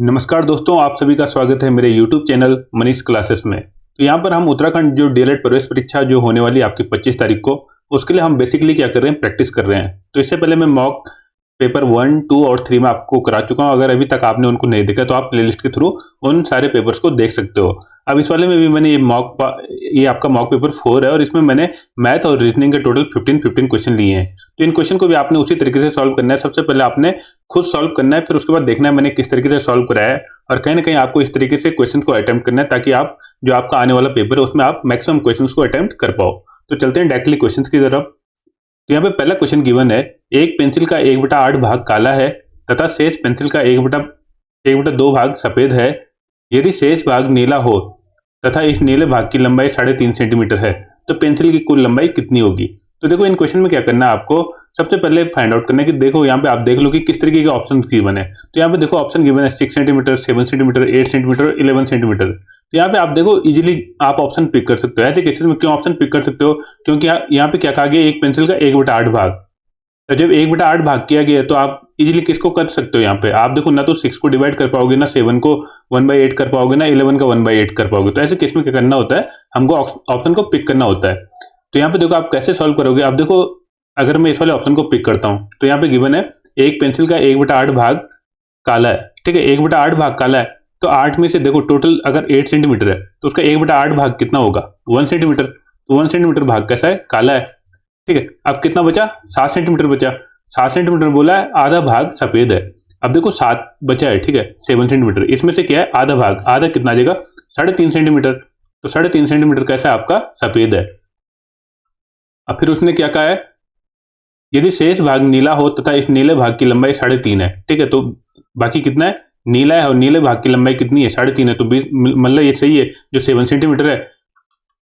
नमस्कार दोस्तों, आप सभी का स्वागत है मेरे YouTube चैनल मनीष क्लासेस में। तो यहाँ पर हम उत्तराखंड जो डीएलएड प्रवेश परीक्षा जो होने वाली है आपकी 25 तारीख को, उसके लिए हम बेसिकली क्या कर रहे हैं, प्रैक्टिस कर रहे हैं। तो इससे पहले मैं मॉक पेपर 1, 2 और 3 में आपको करा चुका हूँ। अगर अभी तक आपने उनको नहीं देखा तो आप प्लेलिस्ट के थ्रू उन सारे पेपर्स को देख सकते हो। अब इस वाले में भी मैंने ये आपका मॉक पेपर 4 है और इसमें मैंने मैथ और रीजनिंग के टोटल 15 क्वेश्चन लिए हैं। तो इन क्वेश्चन को भी आपने उसी तरीके से सॉल्व करना है। सबसे पहले आपने खुद सॉल्व करना है, फिर उसके बाद देखना है मैंने किस तरीके से सॉल्व कराया है, और कहीं ना कहीं आपको इस तरीके से क्वेश्चन को अटेम्प्ट करना है ताकि आप जो आपका आने वाला पेपर है उसमें आप मैक्सिमम क्वेश्चन को अटेम्प्ट कर पाओ। तो चलते हैं डायरेक्टली क्वेश्चन की तरफ। तो यहाँ पे पहला क्वेश्चन गिवन है, एक पेंसिल का 1/8 भाग काला है तथा शेष पेंसिल का 1/2 भाग सफेद है। यदि शेष भाग नीला हो तथा इस नीले भाग की लंबाई 3.5 सेंटीमीटर है तो पेंसिल की कुल लंबाई कितनी होगी। तो देखो इन क्वेश्चन में क्या करना है, आपको सबसे पहले फाइंड आउट करना है कि देखो यहाँ पे आप देख लो कि किस तरीके के ऑप्शन गिवन है। तो यहाँ पे देखो ऑप्शन गिवन है 6 सेंटीमीटर, 7 सेंटीमीटर, 8 सेंटीमीटर और 11 सेंटीमीटर। तो यहाँ पे आप देखो इजीली आप ऑप्शन पिक कर सकते हो। ऐसे केसेस में क्यों ऑप्शन पिक कर सकते हो, क्योंकि यहाँ पे क्या कहा गया, एक पेंसिल का 1/8 भाग। तो जब 1/8 भाग किया गया तो आप इजीली किसको कर सकते हो, यहाँ पे आप देखो ना तो 6 को डिवाइड कर पाओगे, ना 7 को 1/8 कर पाओगे, ना 11 का 1/8 कर पाओगे। तो ऐसे केस में क्या करना होता है, हमको ऑप्शन को पिक करना होता है। तो यहाँ पे देखो आप कैसे सॉल्व करोगे। आप देखो अगर मैं इस वाले ऑप्शन को पिक करता हूँ तो यहाँ पे गिवन है एक पेंसिल का 1/8 भाग काला है, ठीक है। 1/8 भाग काला है तो 8 में से देखो टोटल अगर 8 सेंटीमीटर है तो उसका 1/8 भाग कितना होगा, 1 सेंटीमीटर। तो 1 सेंटीमीटर भाग कैसा है, काला है, ठीक है। अब कितना बचा, 7 सेंटीमीटर बचा। 7 सेंटीमीटर बोला है, आधा भाग सफेद है। अब देखो 7 बचा है, ठीक है, 7 सेंटीमीटर, इसमें से क्या है आधा भाग, आधा कितना आ जाएगा 3.5 सेंटीमीटर। तो 3.5 सेंटीमीटर कैसा है, आपका सफेद है। अब फिर उसने क्या कहा है, यदि शेष भाग नीला हो तथा इस नीले भाग की लंबाई 3.5 है, ठीक है। तो बाकी कितना है, नीला है, और नीले भाग की लंबाई कितनी है, 3.5 है। तो मतलब ये सही है, जो 7 सेंटीमीटर है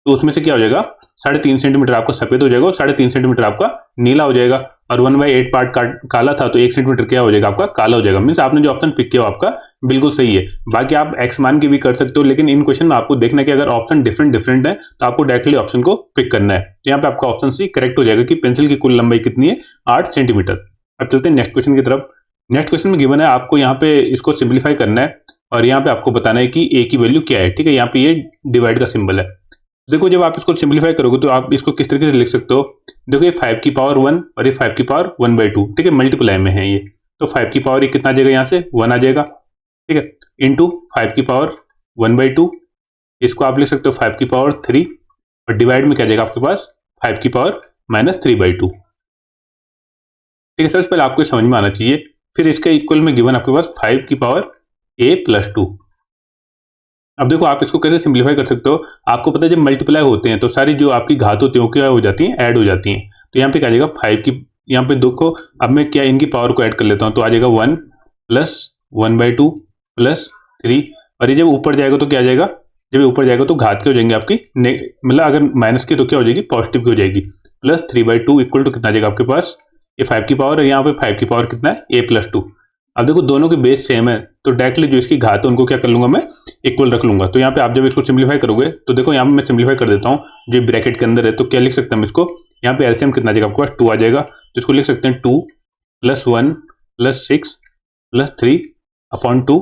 तो उसमें से क्या हो जाएगा 3.5 सेंटीमीटर आपका सफेद हो जाएगा और 3.5 सेंटीमीटर आपका नीला हो जाएगा। और 1/8 पार्ट काला था तो 1 सेंटीमीटर क्या हो जाएगा, आपका काला हो जाएगा। मीन्स आपने जो ऑप्शन पिक किया आपका बिल्कुल सही है। बाकी आप एक्स मान के भी कर सकते हो, लेकिन इन क्वेश्चन में आपको देखना है कि अगर ऑप्शन डिफरेंट है तो आपको डायरेक्टली ऑप्शन को पिक करना है। तो यहाँ पे आपका ऑप्शन सी करेक्ट हो जाएगा कि पेंसिल की कुल लंबाई कितनी है, 8 सेंटीमीटर। अब चलते हैं नेक्स्ट क्वेश्चन की तरफ। नेक्स्ट क्वेश्चन में गिवन है, आपको यहाँ पे इसको सिंप्लीफाई करना है और यहाँ पे आपको बताना है कि ए की वैल्यू क्या है, ठीक है। यहाँ पे ये डिवाइड का सिंबल है। देखो जब आप इसको सिंप्लीफाई करोगे तो आप इसको किस तरीके से लिख सकते हो, देखो ये 5 की पावर 1 और ये 5 की पावर 1/2, ठीक है, मल्टीप्लाई में है ये। तो 5 की पावर ये कितना आ जाएगा, यहाँ से 1 आ जाएगा, ठीक है, इंटू 5 की पावर 1/2, इसको आप लिख सकते हो 5 की पावर 3, और डिवाइड में क्या जाएगा आपके पास 5 की पावर -3/2, ठीक है। सबसे पहले आपको समझ में आना चाहिए। फिर इसके इक्वल में गिवन आपके पास 5 की पावर a+2। अब देखो आप इसको कैसे सिंप्लीफाई कर सकते हो, आपको पता है जब मल्टीप्लाई होते हैं तो सारी जो आपकी घात होती है वो क्या हो जाती हैं, ऐड हो जाती हैं। तो यहाँ पे क्या आ जाएगा 5 की, यहाँ पे देखो अब मैं क्या इनकी पावर को ऐड कर लेता हूँ, तो आ जाएगा 1 + 1/2 + 3, और ये जब ऊपर जाएगा तो क्या आ जाएगा, जब ये ऊपर जाएगा तो घात क्या हो जाएंगे आपकी, मतलब अगर माइनस की तो क्या हो जाएगी, पॉजिटिव की हो जाएगी। +3/2 इक्वल टू कितना आ जाएगा आपके पास, ये 5 की पावर है, यहाँ पे 5 की पावर कितना है a+2। अब देखो दोनों के बेस सेम है तो डायरेक्टली जो इसकी घात है उनको क्या कर लूंगा मैं, इक्वल रख लूंगा। तो यहाँ पे आप जब इसको सिंप्लीफाई करोगे तो देखो यहाँ पे मैं सिंप्लीफाई कर देता हूँ, जो ब्रैकेट के अंदर है तो क्या लिख सकते हैं हम इसको, यहाँ पे एलसीएम कितना आ जाएगा आपके पास 2 आ जाएगा। तो इसको लिख सकते हैं 2 + 1 + 6 + 3/2,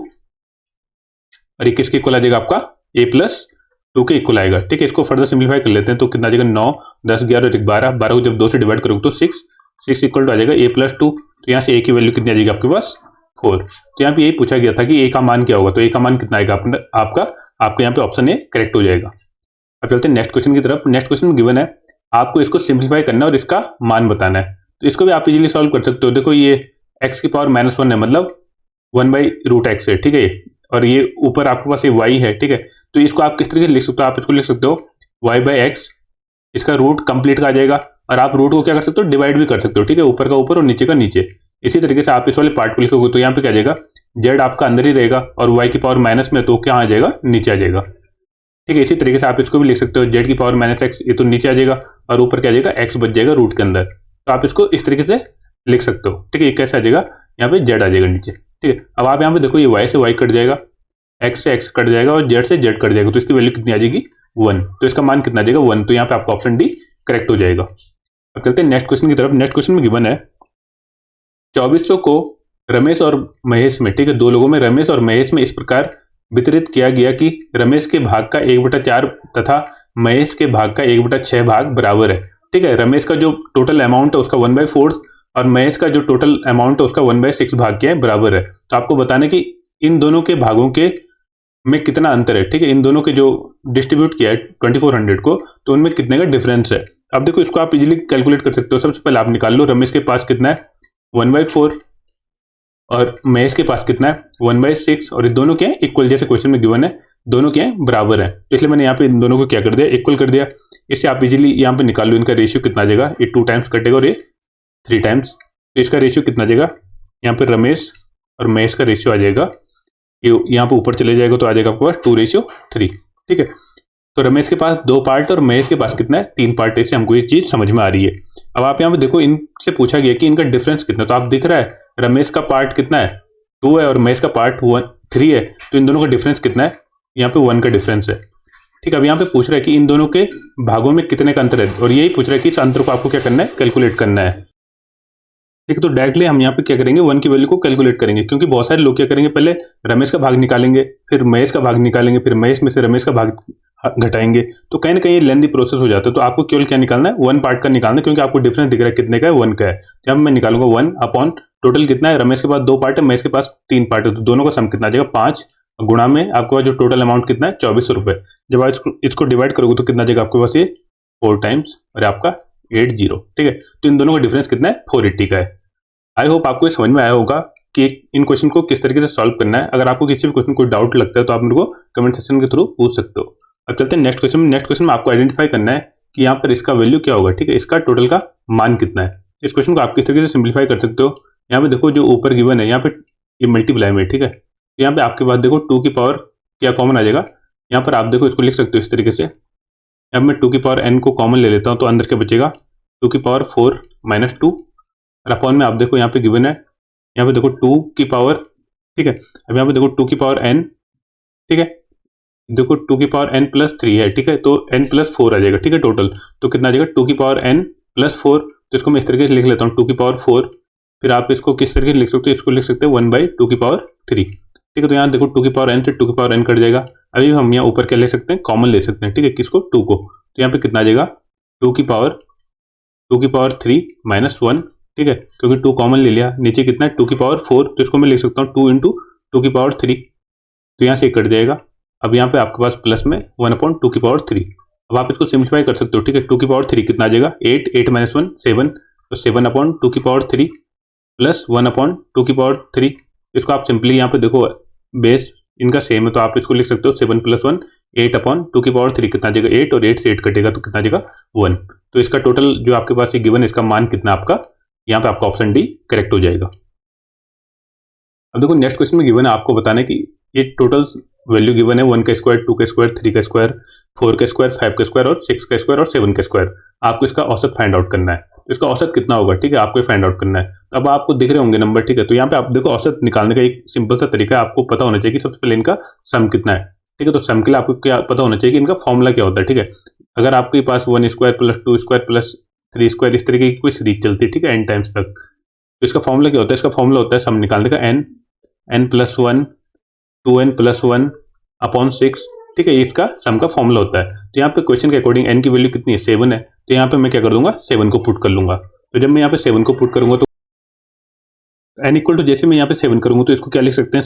और ये किसके इक्वल आ जाएगा आपका a+2 के इक्वल आएगा, ठीक है। इसको फर्दर सिंप्लीफाई कर लेते हैं तो कितना आ जाएगा 9, 10, 11 और 12, 12 को जब 2 से डिवाइड करोगे तो 6 इक्वल टू आ जाएगा a+2। तो यहाँ से a की वैल्यू कितनी आ जाएगी आपके पास 4। तो यहाँ पे यही पूछा गया था कि a का मान क्या होगा, तो a का मान कितना आएगा आपका यहाँ पे ऑप्शन ए करेक्ट हो जाएगा। अब चलते हैं नेक्स्ट क्वेश्चन की तरफ। नेक्स्ट क्वेश्चन में गिवन है, आपको इसको सिंप्लीफाई करना है और इसका मान बताना है। तो इसको भी आप इजीली सॉल्व कर सकते हो। देखो ये x की पावर -1 है, मतलब 1/√x है, ठीक है, और ये ऊपर आपके पास ये y है, ठीक है। तो इसको आप किस तरीके से लिख सकते हो, आप इसको लिख सकते हो y/x, इसका रूट कंप्लीट का आ जाएगा, और आप रूट को क्या कर सकते हो, डिवाइड भी कर सकते हो, ठीक है, ऊपर का ऊपर और नीचे का नीचे। इसी तरीके से आप इस वाले पार्ट को लिखोगे तो यहाँ पे क्या आ जाएगा, z आपका अंदर ही रहेगा और y की पावर माइनस में तो क्या आ जाएगा, नीचे आ जाएगा, ठीक है। इसी तरीके से आप इसको भी लिख सकते हो, z की पावर -x, ये तो नीचे आ जाएगा और ऊपर क्या आ जाएगा, x बच जाएगा रूट के अंदर। तो आप इसको इस तरीके से लिख सकते हो, ठीक है। ये कैसे आ जाएगा, यहाँ पे z आ जाएगा नीचे, ठीक है। अब आप यहाँ पे देखो ये y से y कट जाएगा, x से x कट जाएगा और z से z कट जाएगा, तो इसकी वैल्यू कितनी आ जाएगी 1। तो इसका मान कितना आ जाएगा 1। तो यहाँ पे आपका ऑप्शन डी करेक्ट हो जाएगा। अब चलते हैं नेक्स्ट क्वेश्चन की तरफ। नेक्स्ट क्वेश्चन में गिवन है, 2400 को रमेश और महेश में, ठीक है, दो लोगों में रमेश और महेश में इस प्रकार वितरित किया गया कि रमेश के भाग का 1/4 तथा महेश के भाग का 1/6 भाग बराबर है। ठीक है, रमेश का जो टोटल अमाउंट है उसका 1/4 और महेश का जो टोटल अमाउंट है उसका 1/6 भाग क्या है, बराबर है। तो आपको बताना कि इन दोनों के भागों के में कितना अंतर है। ठीक है, इन दोनों के जो डिस्ट्रीब्यूट किया है 2400 को, तो उनमें कितने का डिफरेंस है। अब देखो इसको आप इजीली कैलकुलेट कर सकते हो। सबसे पहले आप निकाल लो रमेश के पास कितना है 1/4 और महेश के पास कितना है 1/6 और ये दोनों क्या है इक्वल, जैसे क्वेश्चन में गिवन है दोनों क्या है बराबर है, इसलिए मैंने यहाँ पे इन दोनों को क्या कर दिया इक्वल कर दिया। इससे आप इजीली यहाँ पे निकाल लो इनका रेशियो कितना आ जाएगा, ये 2 टाइम्स कटेगा और ये 3 टाइम्स, तो इसका रेशियो कितना आ जाएगा, यहाँ पे रमेश और महेश का रेशियो आ जाएगा, ये यहाँ पे ऊपर चले जाएगा तो आ जाएगा आपके पास 2:3। ठीक है, तो रमेश के पास 2 पार्ट और महेश के पास कितना है 3 पार्ट, इससे हमको ये चीज समझ में आ रही है। अब आप यहाँ पे देखो इनसे पूछा गया कि इनका डिफरेंस कितना, तो आप दिख रहा है रमेश का पार्ट कितना है 2 है और महेश का पार्ट 3 है, तो इन दोनों का डिफरेंस कितना है, यहाँ पे 1 का डिफरेंस है। ठीक है, अब यहाँ पे पूछ रहा है कि इन दोनों के भागों में कितने का अंतर है और यही पूछ रहा है कि इस अंतर को आपको क्या करना है कैलकुलेट करना है। ठीक है, तो डायरेक्टली हम यहाँ पे क्या करेंगे 1 की वैल्यू को कैलकुलेट करेंगे, क्योंकि बहुत सारे लोग क्या करेंगे पहले रमेश का भाग निकालेंगे, फिर महेश का भाग निकालेंगे, फिर महेश में से रमेश का भाग घटाएंगे, तो कहीं ना कहीं लेंथी प्रोसेस हो जाता है। तो आपको केवल क्या निकालना है 1 पार्ट का निकालना है, क्योंकि आपको डिफरेंस दिख रहा है कितने का है 1 का है। जब मैं निकालूंगा 1 अपॉन टोटल कितना है, रमेश के पास 2 पार्ट है महेश के पास 3 पार्ट है, तो दोनों का सम कितना आ जाएगा 5 गुणा में आपके पास जो टोटल अमाउंट कितना है 2400 रुपए। जब आप इसको डिवाइड करोगे तो कितना आ जाएगा आपके पास ये 4 टाइम्स और आपका 80। ठीक है, तो इन दोनों का डिफरेंस कितना है 480 का है। आई होप आपको ये समझ में आया होगा कि इन क्वेश्चन को किस तरीके से सॉल्व करना है। अगर आपको किसी भी क्वेश्चन को डाउट लगता है तो आप मेरे को कमेंट सेक्शन के थ्रू पूछ सकते हो। अब चलते हैं नेक्स्ट क्वेश्चन में। नेक्स्ट क्वेश्चन में आपको आइडेंटिफाई करना है कि यहाँ पर इसका वैल्यू क्या होगा। ठीक है, इसका टोटल का मान कितना है। इस क्वेश्चन को आप किस तरीके से सिंप्लीफाई कर सकते हो। यहाँ पे देखो जो ऊपर गिवन है यहाँ पे ये मल्टीप्लाई में, ठीक है, यहाँ पे आपके पास देखो 2 की पावर क्या कॉमन आ जाएगा। यहाँ पर आप देखो इसको लिख सकते हो इस तरीके से, अब मैं 2 की पावर n को कॉमन ले लेता हूँ तो अंदर क्या बचेगा 2 की पावर 4 माइनस 2 और अपॉन में आप देखो यहाँ पे गिवन है, यहाँ पे देखो 2 की पावर, ठीक है, अब यहाँ पे देखो 2 की पावर n, ठीक है, देखो 2 की पावर n प्लस 3 है, ठीक है, तो n प्लस 4 आ जाएगा। ठीक है, टोटल तो कितना आ जाएगा 2 की पावर n प्लस 4, तो इसको मैं इस तरीके से लिख लेता हूँ 2 की पावर 4, फिर आप इसको किस तरीके से लिख सकते हो, इसको लिख सकते हैं 1/2 की पावर 3। ठीक है, तो यहाँ देखो 2 की पावर n से 2 की पावर n कट जाएगा। अभी हम यहाँ ऊपर क्या ले सकते हैं कॉमन ले सकते हैं, ठीक है, किसको 2 को, तो यहाँ पे कितना आ जाएगा 2 की पावर 3 माइनस 1, ठीक है, क्योंकि 2 कॉमन ले लिया, नीचे कितना है 2 की पावर 4, तो इसको मैं लिख सकता हूँ 2 इंटू 2 की पावर 3, तो यहाँ से कट जाएगा। अब यहाँ पे आपके पास प्लस में 1/2 की पावर 3। अब आप इसको सिंप्लीफाई कर सकते हो। ठीक है, 2 की पावर 3 कितना आ जाएगा 8 माइनस 1 7, तो 7/2 की पावर 3 प्लस 1/2 की पावर 3। इसको आप सिंपली यहाँ पे देखो बेस इनका सेम है तो आप इसको लिख सकते हो 7 प्लस 1 8/2 की पावर 3 कितना आ जाएगा 8 और 8 से 8 कटेगा तो कितना आ जाएगा 1। तो इसका टोटल जो आपके पास ये गिवन है इसका मान कितना आपका, यहाँ पे आपका ऑप्शन डी करेक्ट हो जाएगा। अब देखो नेक्स्ट क्वेश्चन में गिवन है आपको बताना है कि ये टोटल वैल्यू गिवन है 1 का स्क्वायर 2 का स्क्वायर 3 का स्क्वायर 4 का स्क्वायर 5 का स्क्वायर और 6 का स्क्वायर और 7 का स्क्वायर। आपको इसका औसत फाइंड आउट करना है, तो इसका औसत कितना होगा, ठीक है, आपको फाइंड आउट करना है। तो अब आपको दिख रहे होंगे नंबर, ठीक है, तो यहाँ पे आप देखो औसत निकालने का एक सिंपल सा तरीका है, आपको पता होना चाहिए कि सबसे पहले इनका सम कितना है। ठीक है, तो सम के लिए आपको क्या पता होना चाहिए कि इनका फॉर्मूला क्या होता है। ठीक है, अगर आपके पास 1 square plus 2 square plus 3 square इस तरीके की कोई सीरीज चलती है, ठीक है, n टाइम्स तक, तो इसका फॉर्मूला क्या होता है, इसका फॉर्मूला होता है सम निकालने का n plus 1 2n plus 1 upon 6। ठीक है, इसका सम का फॉर्मूला होता है। तो यहाँ पे क्वेश्चन के अकॉर्डिंग n की वैल्यू कितनी है 7 है, तो यहाँ पे मैं क्या कर दूंगा 7 को पुट कर लूंगा। तो जब मैं यहाँ पे 7 को पुट करूंगा तो n इक्वल टू जैसे मैं यहाँ पे 7 करूंगा तो इसको क्या लिख सकते हैं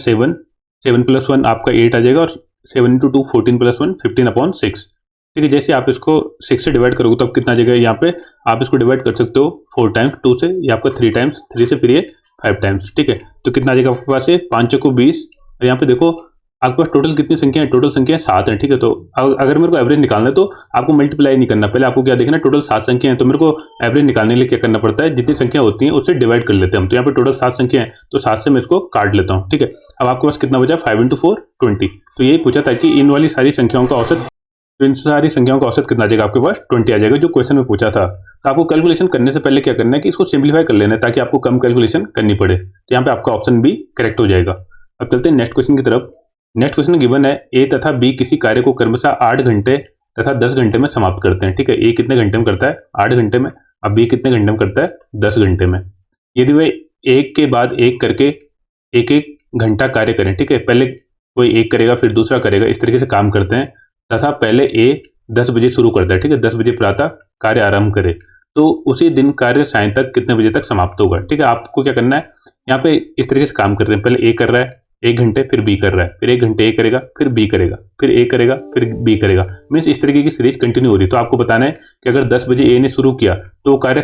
7 प्लस 1 आपका 8 आ जाएगा और 7 इंटू 2 14 प्लस 1 15/6। ठीक है, जैसे आप इसको 6 से डिवाइड करोगे तो अब कितना आ जाएगा, यहाँ पे आप इसको डिवाइड कर सकते हो 4 टाइम्स 2 से, ये आपका 3 टाइम्स 3 से, फिर ये 5 टाइम्स। ठीक है, तो कितना आ जाएगा आपके पास ये 5 को 20 और यहाँ पे देखो आपके पास टोटल कितनी संख्या है, टोटल संख्या 7 है। ठीक है, तो अगर मेरे को एवरेज निकालना है तो आपको मल्टीप्लाई नहीं करना, पहले आपको क्या देखना टोटल 7 संख्या है, तो मेरे को एवरेज निकालने के लिए क्या करना पड़ता है, जितनी संख्या होती है उससे डिवाइड कर लेते हैं हम। तो यहाँ पे टोटल 7 संख्या है तो 7 से मैं इसको काट लेता हूँ। ठीक है, अब आपके पास कितना बचा 5 इंटू 4 20। तो यही पूछा था कि इन वाली सारी संख्याओं का औसत, तो इन सारी संख्याओं का औसत कितना आ जाएगा, आपके पास 20 आ जाएगा, जो क्वेश्चन में पूछा था। तो आपको कैलकुलेशन करने से पहले क्या करना है कि इसको सिंप्लीफाई कर लेना है ताकि आपको कम कैलकुलेशन करनी पड़े। तो यहाँ पे आपका ऑप्शन बी करेक्ट हो जाएगा। अब चलते हैं नेक्स्ट क्वेश्चन की तरफ। नेक्स्ट क्वेश्चन गिवन है ए तथा बी किसी कार्य को क्रमशः 8 घंटे तथा 10 घंटे में समाप्त करते हैं। ठीक है, ए कितने घंटे में करता है 8 घंटे में, अब बी कितने घंटे में करता है 10 घंटे में। यदि वे एक के बाद एक करके एक एक घंटा कार्य करें, ठीक है। पहले कोई एक करेगा फिर दूसरा करेगा, इस तरीके से काम करते हैं। तथा पहले ए 10 बजे शुरू करता है, ठीक है, 10 बजे प्रातः कार्य आरंभ करे, तो उसी दिन कार्य सायं तक कितने बजे तक समाप्त होगा, ठीक है। आपको क्या करना है, यहाँ पे इस तरीके से काम कर रहे हैं। पहले ए कर रहा है 1 घंटे, फिर बी कर रहा है, फिर 1 घंटे ए करेगा, फिर बी करेगा, फिर ए करेगा, फिर बी करेगा। मीन्स इस तरीके की सीरीज कंटिन्यू हो रही है। तो आपको बताना है कि अगर 10 बजे ए ने शुरू किया तो वो कार्य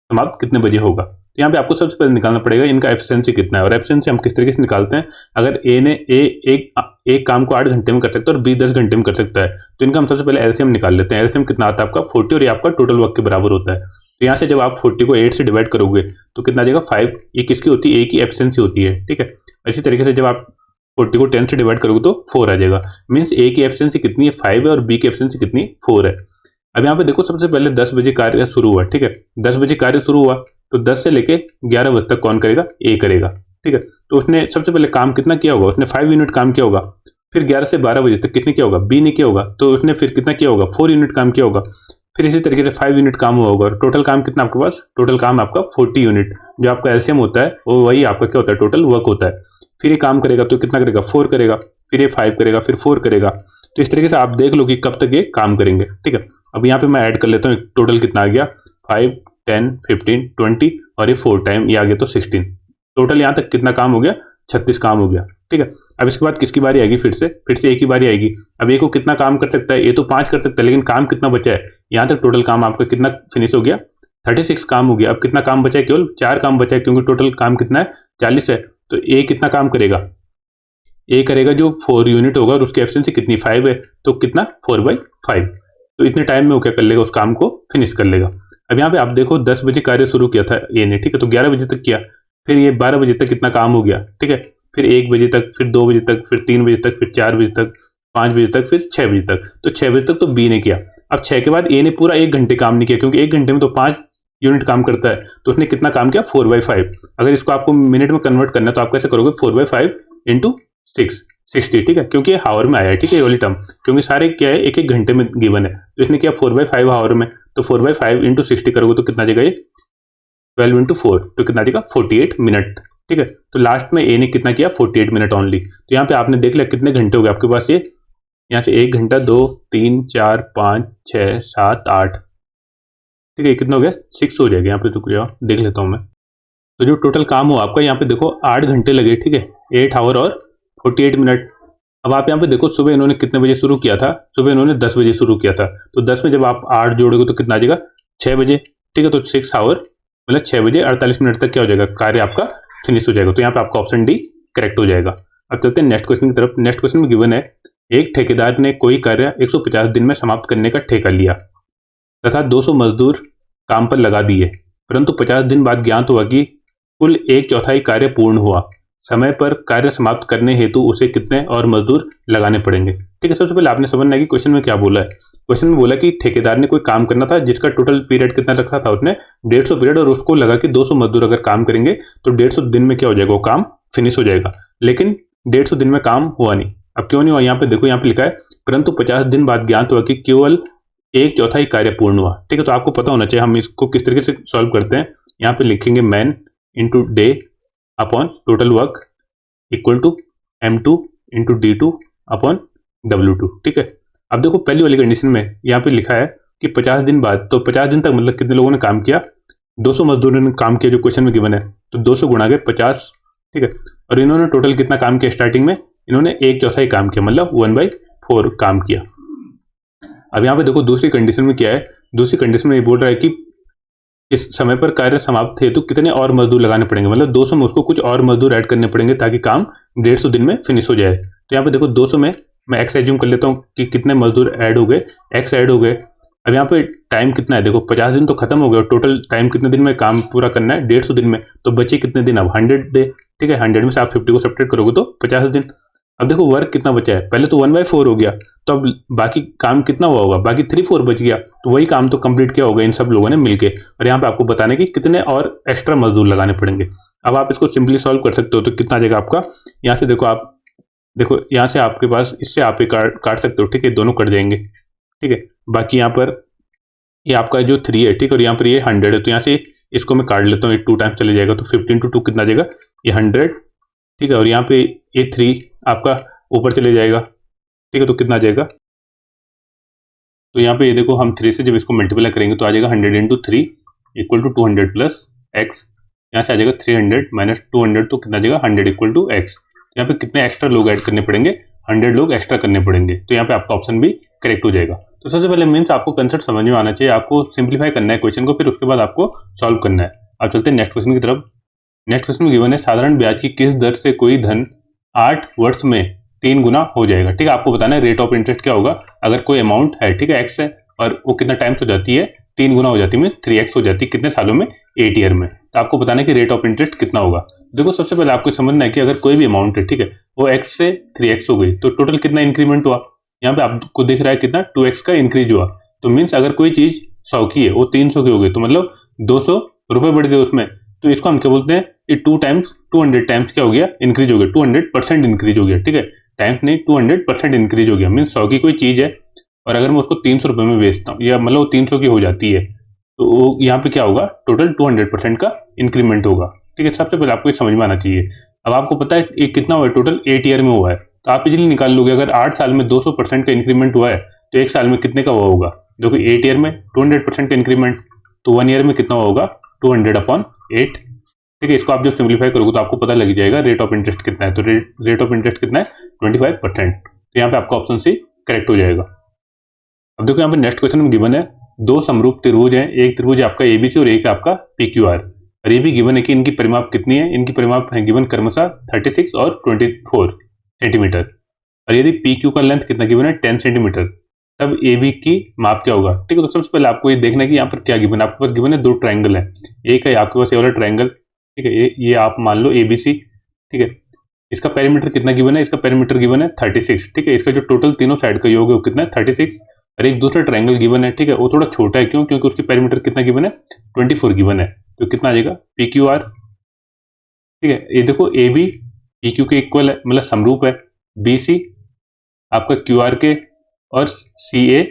समाप्त कितने बजे होगा। तो यहाँ पे आपको सबसे पहले निकालना पड़ेगा इनका एफिशिएंसी कितना है। और एफिशिएंसी हम किस तरीके से निकालते हैं, अगर एक काम को 8 घंटे में कर सकता है और बी 10 घंटे में कर सकता है, तो इनका हम सबसे पहले एलसीएम निकाल लेते हैं। एलसीएम कितना आता है आपका 40, और ये आपका टोटल वर्क के बराबर होता है। तो यहाँ से जब आप 40 को 8 से डिवाइड करोगे तो कितना आ जाएगा 5। ये किसकी होती है, ए की एफिशिएंसी होती है, ठीक है। इसी तरीके से जब आप 40 को 10 से डिवाइड करोगे तो 4 आ जाएगा। मीन्स ए की एफिशिएंसी कितनी है 5 है और बी की एफिशिएंसी कितनी 4 है। अब यहाँ पे देखो सबसे पहले 10 बजे कार्य शुरू हुआ, ठीक है। 10 बजे कार्य शुरू हुआ तो 10 से लेके 11 बजे तक कौन करेगा, ए करेगा, ठीक है। तो उसने सबसे पहले काम कितना किया होगा, उसने 5 यूनिट काम किया होगा। फिर 11 से 12 बजे तक कितने किया होगा, बी ने किया होगा, तो उसने फिर कितना किया होगा 4 यूनिट काम किया होगा। फिर इसी तरीके से 5 यूनिट काम हुआ होगा। टोटल काम कितना आपके पास, टोटल काम आपका 40 यूनिट। जो आपका एलसीएम होता है वो वही आपका क्या होता है, टोटल वर्क होता है। फिर ये काम करेगा तो कितना करेगा 4 करेगा, फिर ये 5 करेगा, फिर 4 करेगा। तो इस तरीके से आप देख लो कि कब तक ये काम करेंगे, ठीक है। अब यहाँ पे मैं ऐड कर लेता हूँ टोटल कितना आ गया, 5 10 15 20 और ये 4 टाइम ये आ गया तो 16। टोटल यहाँ तक कितना काम हो गया, 36 काम हो गया, ठीक है। अब इसके बाद किसकी बारी आएगी, फिर से एक ही बारी आएगी। अब ये को कितना काम कर सकता है, ये तो 5 कर सकता है, लेकिन काम कितना बचा है, यहाँ तक टोटल काम आपका कितना फिनिश हो गया, 36 काम हो गया। अब कितना काम बचा है, केवल 4 काम बचा है, क्योंकि टोटल काम कितना है 40 है। तो ए कितना काम करेगा, ए करेगा जो 4 यूनिट होगा और उसकी एफिशिएंसी कितनी 5 है, तो कितना 4/5। तो इतने टाइम में वो क्या कर लेगा, उस काम को फिनिश कर लेगा। अब यहाँ पे आप देखो 10 बजे कार्य शुरू किया था ए ने, ठीक है, तो 11 बजे तक किया। फिर ये 12 बजे तक कितना काम हो गया, ठीक है। फिर 1 बजे तक, फिर 2 बजे तक, फिर 3 बजे तक, फिर 4 बजे तक, 5 बजे तक, फिर 6 बजे तक। तो 6 बजे तक तो बी ने किया। अब 6 के बाद ए ने पूरा 1 घंटे काम नहीं किया, क्योंकि 1 घंटे में तो 5 यूनिट काम करता है। तो उसने कितना काम किया 4/5। अगर इसको आपको मिनट में कन्वर्ट करना है तो आप कैसे करोगे, 4/5 इंटू 60, ठीक है, क्योंकि ये हावर में आया है, ठीक है, ये वाली टर्म, क्योंकि सारे क्या है एक घंटे में गिवन है। तो इसने किया 4/5 हावर में, तो 4/5 इंटू 60 करोगे तो कितना जाएगा, ये 12 इंटू 4 तो कितना जाएगा 48 मिनट, ठीक है। तो लास्ट में ए ने कितना किया 48 मिनट ओनली। तो यहाँ पे आपने देख लिया कितने घंटे हो गए आपके पास, ये यहाँ से 1 घंटा 2 3 4 5 6 7 8, ठीक है, कितना हो गया 6 हो जाएगा। यहाँ पे तो देख लेता हूँ मैं। तो जो टोटल काम हो आपका यहाँ पे देखो 8 घंटे लगे, ठीक है, 8 आवर और 48 मिनट। अब आप यहाँ पे देखो सुबह इन्होंने कितने बजे शुरू किया था, सुबह इन्होंने 10 बजे शुरू किया था। तो 10 में जब आप 8 जोड़ोगे तो कितना आ जाएगा 6 बजे, ठीक है। तो 6 आवर मतलब 6 बजे 48 मिनट तक क्या हो जाएगा, कार्य आपका फिनिश हो जाएगा। तो यहाँ पे आपका ऑप्शन डी करेक्ट हो जाएगा। अब चलते हैं नेक्स्ट क्वेश्चन की तरफ। नेक्स्ट क्वेश्चन में गिवन है, एक ठेकेदार ने कोई कार्य 150 दिन में समाप्त करने का ठेका लिया तथा 200 मजदूर काम पर लगा दिए, परंतु 50 दिन बाद ज्ञात हुआ कि कुल 1/4 कार्य पूर्ण हुआ। समय पर कार्य समाप्त करने हेतु उसे कितने और मजदूर लगाने पड़ेंगे, ठीक है। सबसे पहले आपने समझना है कि क्वेश्चन में क्या बोला है। क्वेश्चन में बोला कि ठेकेदार ने कोई काम करना था जिसका टोटल पीरियड कितना रखा था उसने 150 पीरियड, और उसको लगा कि 200 मजदूर अगर काम करेंगे तो 150 दिन में क्या हो जाएगा, वो काम फिनिश हो जाएगा। लेकिन 150 दिन में काम हुआ नहीं। अब क्यों नहीं हुआ, यहाँ पे देखो, यहाँ पे लिखा है परंतु 50 दिन बाद ज्ञात हुआ कि केवल 1/4 कार्य पूर्ण हुआ, ठीक है। तो आपको पता होना चाहिए हम इसको किस तरीके से सॉल्व करते हैं। यहाँ पे लिखेंगे man into day upon total work equal to M2 into D2 upon W2, ठीक है। अब देखो पहली वाली कंडीशन में यहाँ पे लिखा है कि 50 दिन बाद, तो 50 दिन तक मतलब कितने लोगों ने काम किया, 200 मजदूरों ने काम किया जो क्वेश्चन में गिवन है। तो 200 गुणा गए 50, ठीक है। और इन्होंने टोटल कितना काम किया, स्टार्टिंग में इन्होंने 1/4 काम किया, मतलब 1/4 काम किया। अब यहाँ पे देखो दूसरी कंडीशन में क्या है, दूसरी कंडीशन में ये बोल रहा है कि इस समय पर कार्य समाप्त हेतु कितने और मजदूर लगाने पड़ेंगे, मतलब 200 में उसको कुछ और मजदूर ऐड करने पड़ेंगे ताकि काम 150 दिन में फिनिश हो जाए। तो यहाँ पे देखो 200 में मैं एक्स एज्यूम कर लेता हूँ कि कितने मजदूर ऐड हो गए, एक्स ऐड हो गए। अब यहाँ पे टाइम कितना है, देखो 50 दिन तो खत्म हो गया, टोटल टाइम कितने दिन में काम पूरा करना है 150 दिन में। तो बचे कितने दिन, अब 100 डे, ठीक है। 100 में से आप 50 को सब्ट्रैक्ट करोगे तो 50 दिन। अब देखो वर्क कितना बचा है, पहले तो 1/4 हो गया, तो अब बाकी काम कितना हुआ होगा, बाकी 3/4 बच गया। तो वही काम तो कंप्लीट किया होगा इन सब लोगों ने मिलके। और यहाँ पे आपको बताना है कि कितने और एक्स्ट्रा मजदूर लगाने पड़ेंगे। अब आप इसको सिंपली सॉल्व कर सकते हो, तो कितना आ जाएगा आपका, यहाँ से देखो आप देखो यहाँ से आपके पास इससे आप काट सकते हो, ठीक है, दोनों कट जाएंगे, ठीक है। बाकी यहाँ पर ये आपका जो 3 है, ठीक है, और यहाँ पर ये 100 है, तो यहाँ से इसको मैं काट लेता हूँ, 2 टाइम्स चले जाएगा, तो 15 × 2 कितना आ जाएगा, ये 100, ठीक है, और यहाँ पे A3 आपका ऊपर चले जाएगा, ठीक है, तो कितना आ जाएगा, तो यहाँ पे ये देखो हम 3 से जब इसको मल्टीप्लाई करेंगे तो आ जाएगा 100 into 3 equal to 200 plus X. यहाँ से आ जाएगा 300 माइनस 200 तो कितना आ जाएगा 100 इक्वल टू एक्स। यहाँ पे कितने एक्स्ट्रा लोग ऐड करने पड़ेंगे, 100 लोग एक्स्ट्रा करने पड़ेंगे, तो यहाँ पे आपका ऑप्शन भी करेक्ट हो जाएगा। तो सबसे पहले मीन्स आपको कंसेप्ट समझ में आना चाहिए, आपको सिंप्लीफाई करना है क्वेश्चन को, फिर उसके बाद आपको सॉल्व करना है। अब चलते हैं नेक्स्ट क्वेश्चन की तरफ। नेक्स्ट क्वेश्चन में गिवन है साधारण ब्याज की किस दर से कोई धन 8 वर्ष में 3 गुना हो जाएगा। ठीक है, आपको बताना है रेट ऑफ इंटरेस्ट क्या होगा। अगर कोई अमाउंट है, ठीक है, एक्स है, और वो कितना टाइम्स हो जाती है, 3 गुना हो जाती है, 3x हो जाती है, कितने सालों में, 8 ईयर में। तो आपको बताना है कि रेट ऑफ इंटरेस्ट कितना होगा। देखो सबसे पहले आपको समझना है कि अगर कोई भी अमाउंट है, ठीक है, वो x से 3x हो गई तो टोटल कितना इंक्रीमेंट हुआ। यहाँ पे आपको दिख रहा है कितना 2x का इंक्रीज हुआ। तो मीन्स अगर कोई चीज 100 की है वो 300 की हो गई तो मतलब 200 रुपए बढ़ गए उसमें। तो इसको हम क्या बोलते हैं, ये 200 टाइम्स क्या हो गया, इंक्रीज हो गया, 200% इंक्रीज हो गया। ठीक है, टाइम्स नहीं, 200% इंक्रीज हो गया। मीन्स 100 की कोई चीज है और अगर मैं उसको 300 रुपए में बेचता हूँ या मतलब 300 की हो जाती है तो यहाँ पे क्या होगा, टोटल 200% का इंक्रीमेंट होगा। ठीक है, सबसे पहले आपको ये समझ में आना चाहिए। अब आपको पता है ये कितना हुआ है, टोटल 8 ईयर में हुआ है, तो आप इजीली निकाल लोगे। अगर 8 साल में 200% का इंक्रीमेंट हुआ है तो 1 साल में कितने का हुआ होगा। देखो 8 ईयर में 200% का इंक्रीमेंट, तो 1 ईयर में कितना हुआ होगा, 200/8। ठीक है, इसको आप जब सिंप्लीफाई करोगे तो आपको पता लग जाएगा रेट ऑफ इंटरेस्ट कितना है। तो रेट ऑफ इंटरेस्ट कितना है, 25%। तो यहाँ पे आपका ऑप्शन सी करेक्ट हो जाएगा। अब देखो यहाँ पे नेक्स्ट क्वेश्चन में गिवन है 2 समरूप त्रिभुज हैं, एक त्रिभुज है आपका एबीसी और एक है आपका PQR, और ये भी गिवन है कि इनकी परिमाप कितनी है। इनकी परिमाप है गिवन क्रमशः 36 और 24 सेंटीमीटर, और यदि PQ का लेंथ कितना गिवन है, 10 सेंटीमीटर, तब AB की माप क्या होगा। ठीक है, तो सबसे पहले आपको ये देखना है कि यहाँ पर क्या गिवन है। आपके पास गिवन है 2 ट्राइंगल है, एक है आपके पास ये वाला ट्राइंगल, ठीक है, ये आप मान लो ABC। ठीक है, इसका पेरीमीटर कितना गिवन है, इसका पेरीमीटर गिवन है 36। ठीक है, इसका जो टोटल तीनों साइड का योग है वो कितना है, 36। और एक दूसरा ट्राइंगल गिवन है, ठीक है, वो थोड़ा छोटा है, क्यों, क्योंकि उसकी पेरीमीटर कितना गिवन है, 24 गिवन है। तो कितना आ जाएगा, PQR। ठीक है, ये देखो AB PQ के इक्वल है, मतलब समरूप है, BC आपका QR के, और CA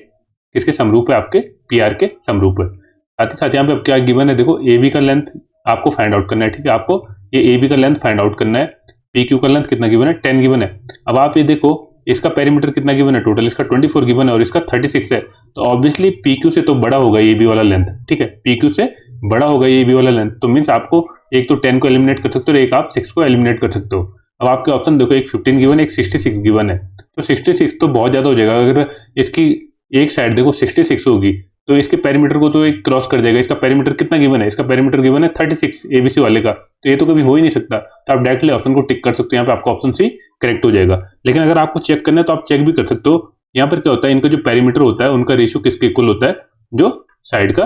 किसके समरूप है, आपके PR के समरूप है। साथ ही साथ यहाँ पे अब क्या गिवन है, देखो AB का लेंथ आपको फाइंड आउट करना है। ठीक है, आपको ये AB का लेंथ फाइंड आउट करना है। PQ का लेंथ कितना गिवन है, 10 गिवन है। अब आप ये देखो इसका पेरीमीटर कितना गिवन है, टोटल इसका 24 गिवन है और इसका 36 है, तो ऑब्वियसली PQ से तो बड़ा होगा ये B वाला लेंथ। ठीक है, PQ से बड़ा होगा ये B वाला लेंथ, तो मीन्स आपको एक तो 10 को एलिमिनेट कर सकते हो और एक आप 6 को एलिमिनेट कर सकते हो। अब आपके ऑप्शन देखो, एक 15 गिवन है, एक 66 गिवन है, तो 66 तो बहुत ज्यादा हो जाएगा। अगर इसकी एक साइड देखो 66 होगी तो इसके पेरीमीटर को तो एक क्रॉस कर जाएगा। इसका पेरीमीटर कितना गिवन है, इसका पेरीमीटर गिवन है 36 ABC वाले का, तो ये तो कभी हो ही नहीं सकता। तो आप डायरेक्टली ऑप्शन को टिक कर सकते हो, यहाँ पे आपका ऑप्शन सी करेक्ट हो जाएगा। लेकिन अगर आपको चेक करना है तो आप चेक भी कर सकते हो। यहाँ पर क्या होता है, इनका जो पेरीमीटर होता है उनका रेशियो किसके इक्वल होता है, जो साइड का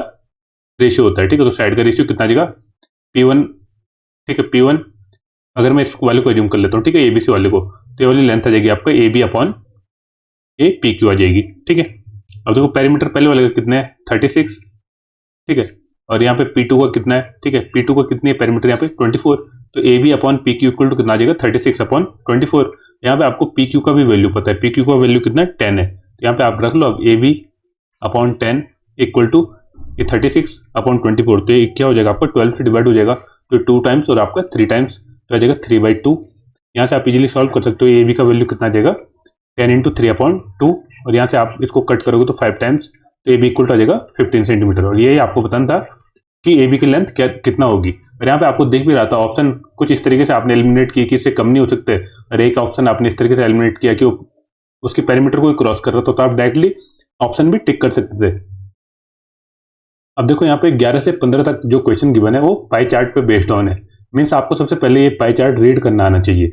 रेशियो होता है। ठीक है, तो साइड का रेशियो कितना आ जाएगा, P1। ठीक है, P1 अगर मैं इस वाले को एज्यूम कर लेता हूँ, ठीक है, ABC वाले को, तो ये वाली लेंथ आ जाएगी आपका AB/PQ आ जाएगी। ठीक है, अब देखो पेरीमीटर पहले वाले का कितना है, 36। ठीक है, और यहाँ पे P2 का कितना है, ठीक है, P2 का कितनी है पेरीमीटर यहाँ पे 24, तो AB/PQ इक्वल टू कितना आ जाएगा, 36/24। यहाँ पे आपको PQ का भी वैल्यू पता है, PQ का वैल्यू कितना है, 10 है, तो यहाँ पे आप रख लो अब AB/10 इक्वल टू ये 36/24, तो ये क्या हो जाएगा आपका 12 से डिवाइड हो जाएगा, तो 2 टाइम्स और आपका 3 टाइम्स, तो आ जाएगा 3/2। यहाँ से आप इजीली सॉल्व कर सकते हो। AB का वैल्यू कितना आ जाएगा, 10 × 3/2, और यहाँ से आप इसको कट करोगे तो 5 टाइम्स, तो AB इक्वल आ जाएगा 15 सेंटीमीटर। और यही आपको बताना था कि AB की लेंथ कितना होगी। और यहाँ पे आपको दिख भी रहा था ऑप्शन कुछ इस तरीके से आपने एलिमिनेट किया कि इससे कम नहीं हो सकते, और एक ऑप्शन आपने इस तरीके से एलिमिनेट किया कि उसके पेरीमीटर को क्रॉस कर रहा था, तो आप डायरेक्टली ऑप्शन भी टिक कर सकते थे। अब देखो यहाँ पे 11 से 15 तक जो क्वेश्चन गिवन है वो पाई चार्ट पे बेस्ड ऑन है। मीन्स आपको सबसे पहले ये पाई चार्ट रीड करना आना चाहिए।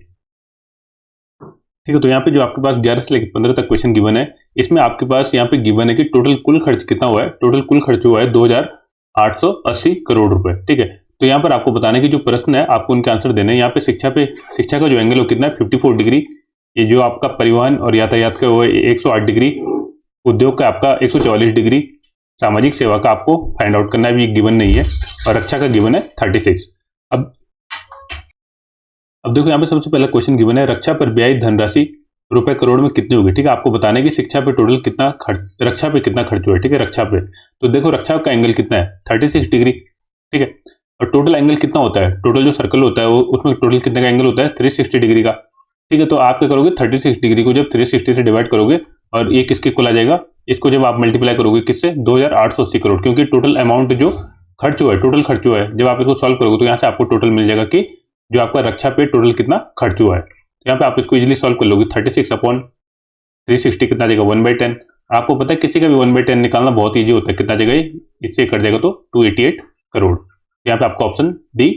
ठीक है, तो यहाँ पे जो आपके पास 11 से लेकर 15 तक क्वेश्चन गिवन है, इसमें आपके पास यहाँ पे गिवन है कि टोटल कुल खर्च कितना हुआ है। टोटल कुल खर्च हुआ है 2880 करोड़ रुपए। ठीक है, तो यहाँ पर आपको बताना है कि जो प्रश्न है आपको उनके आंसर देने हैं। यहाँ पे शिक्षा का जो एंगल है कितना है, 54 डिग्री। ये जो आपका परिवहन और यातायात का वो 108 डिग्री, उद्योग का आपका 144 डिग्री, सामाजिक सेवा का आपको फाइंड आउट करना है, भी गिवन नहीं है, और रक्षा का गिवन है 36। अब देखो यहाँ पे सबसे पहला क्वेश्चन गिवन है, रक्षा पर व्यय धनराशि रुपए करोड़ में कितनी होगी। ठीक है, आपको बताना है कि शिक्षा पे टोटल कितना खर्च, रक्षा पे कितना खर्च हुआ है। ठीक है, रक्षा पे तो देखो रक्षा का एंगल कितना है, 36 डिग्री। ठीक है, और टोटल एंगल कितना होता है, टोटल जो सर्कल होता है वो उसमें टोटल कितने का एंगल होता है 360 डिग्री का। ठीक है, तो आप क्या करोगे 36 डिग्री को जब 360 से डिवाइड करोगे और ये किसके इक्वल आ जाएगा, इसको जब आप मल्टीप्लाई करोगे किससे 2880 करोड़, क्योंकि टोटल अमाउंट जो खर्च हुआ है, टोटल खर्च हुआ है, जब आप इसको सॉल्व करोगे तो यहाँ से आपको टोटल मिल जाएगा कि जो आपका रक्षा पे टोटल कितना खर्च हुआ है। तो यहाँ पे आप इसको इजीली सॉल्व कर लोगे। 36/360 कितना जाएगा 1/10। आपको पता है किसी का भी 1/10 निकालना बहुत ईजी होता है, कितना जाएगा इससे कट जाएगा तो 288 करोड़। यहाँ पे आपका ऑप्शन डी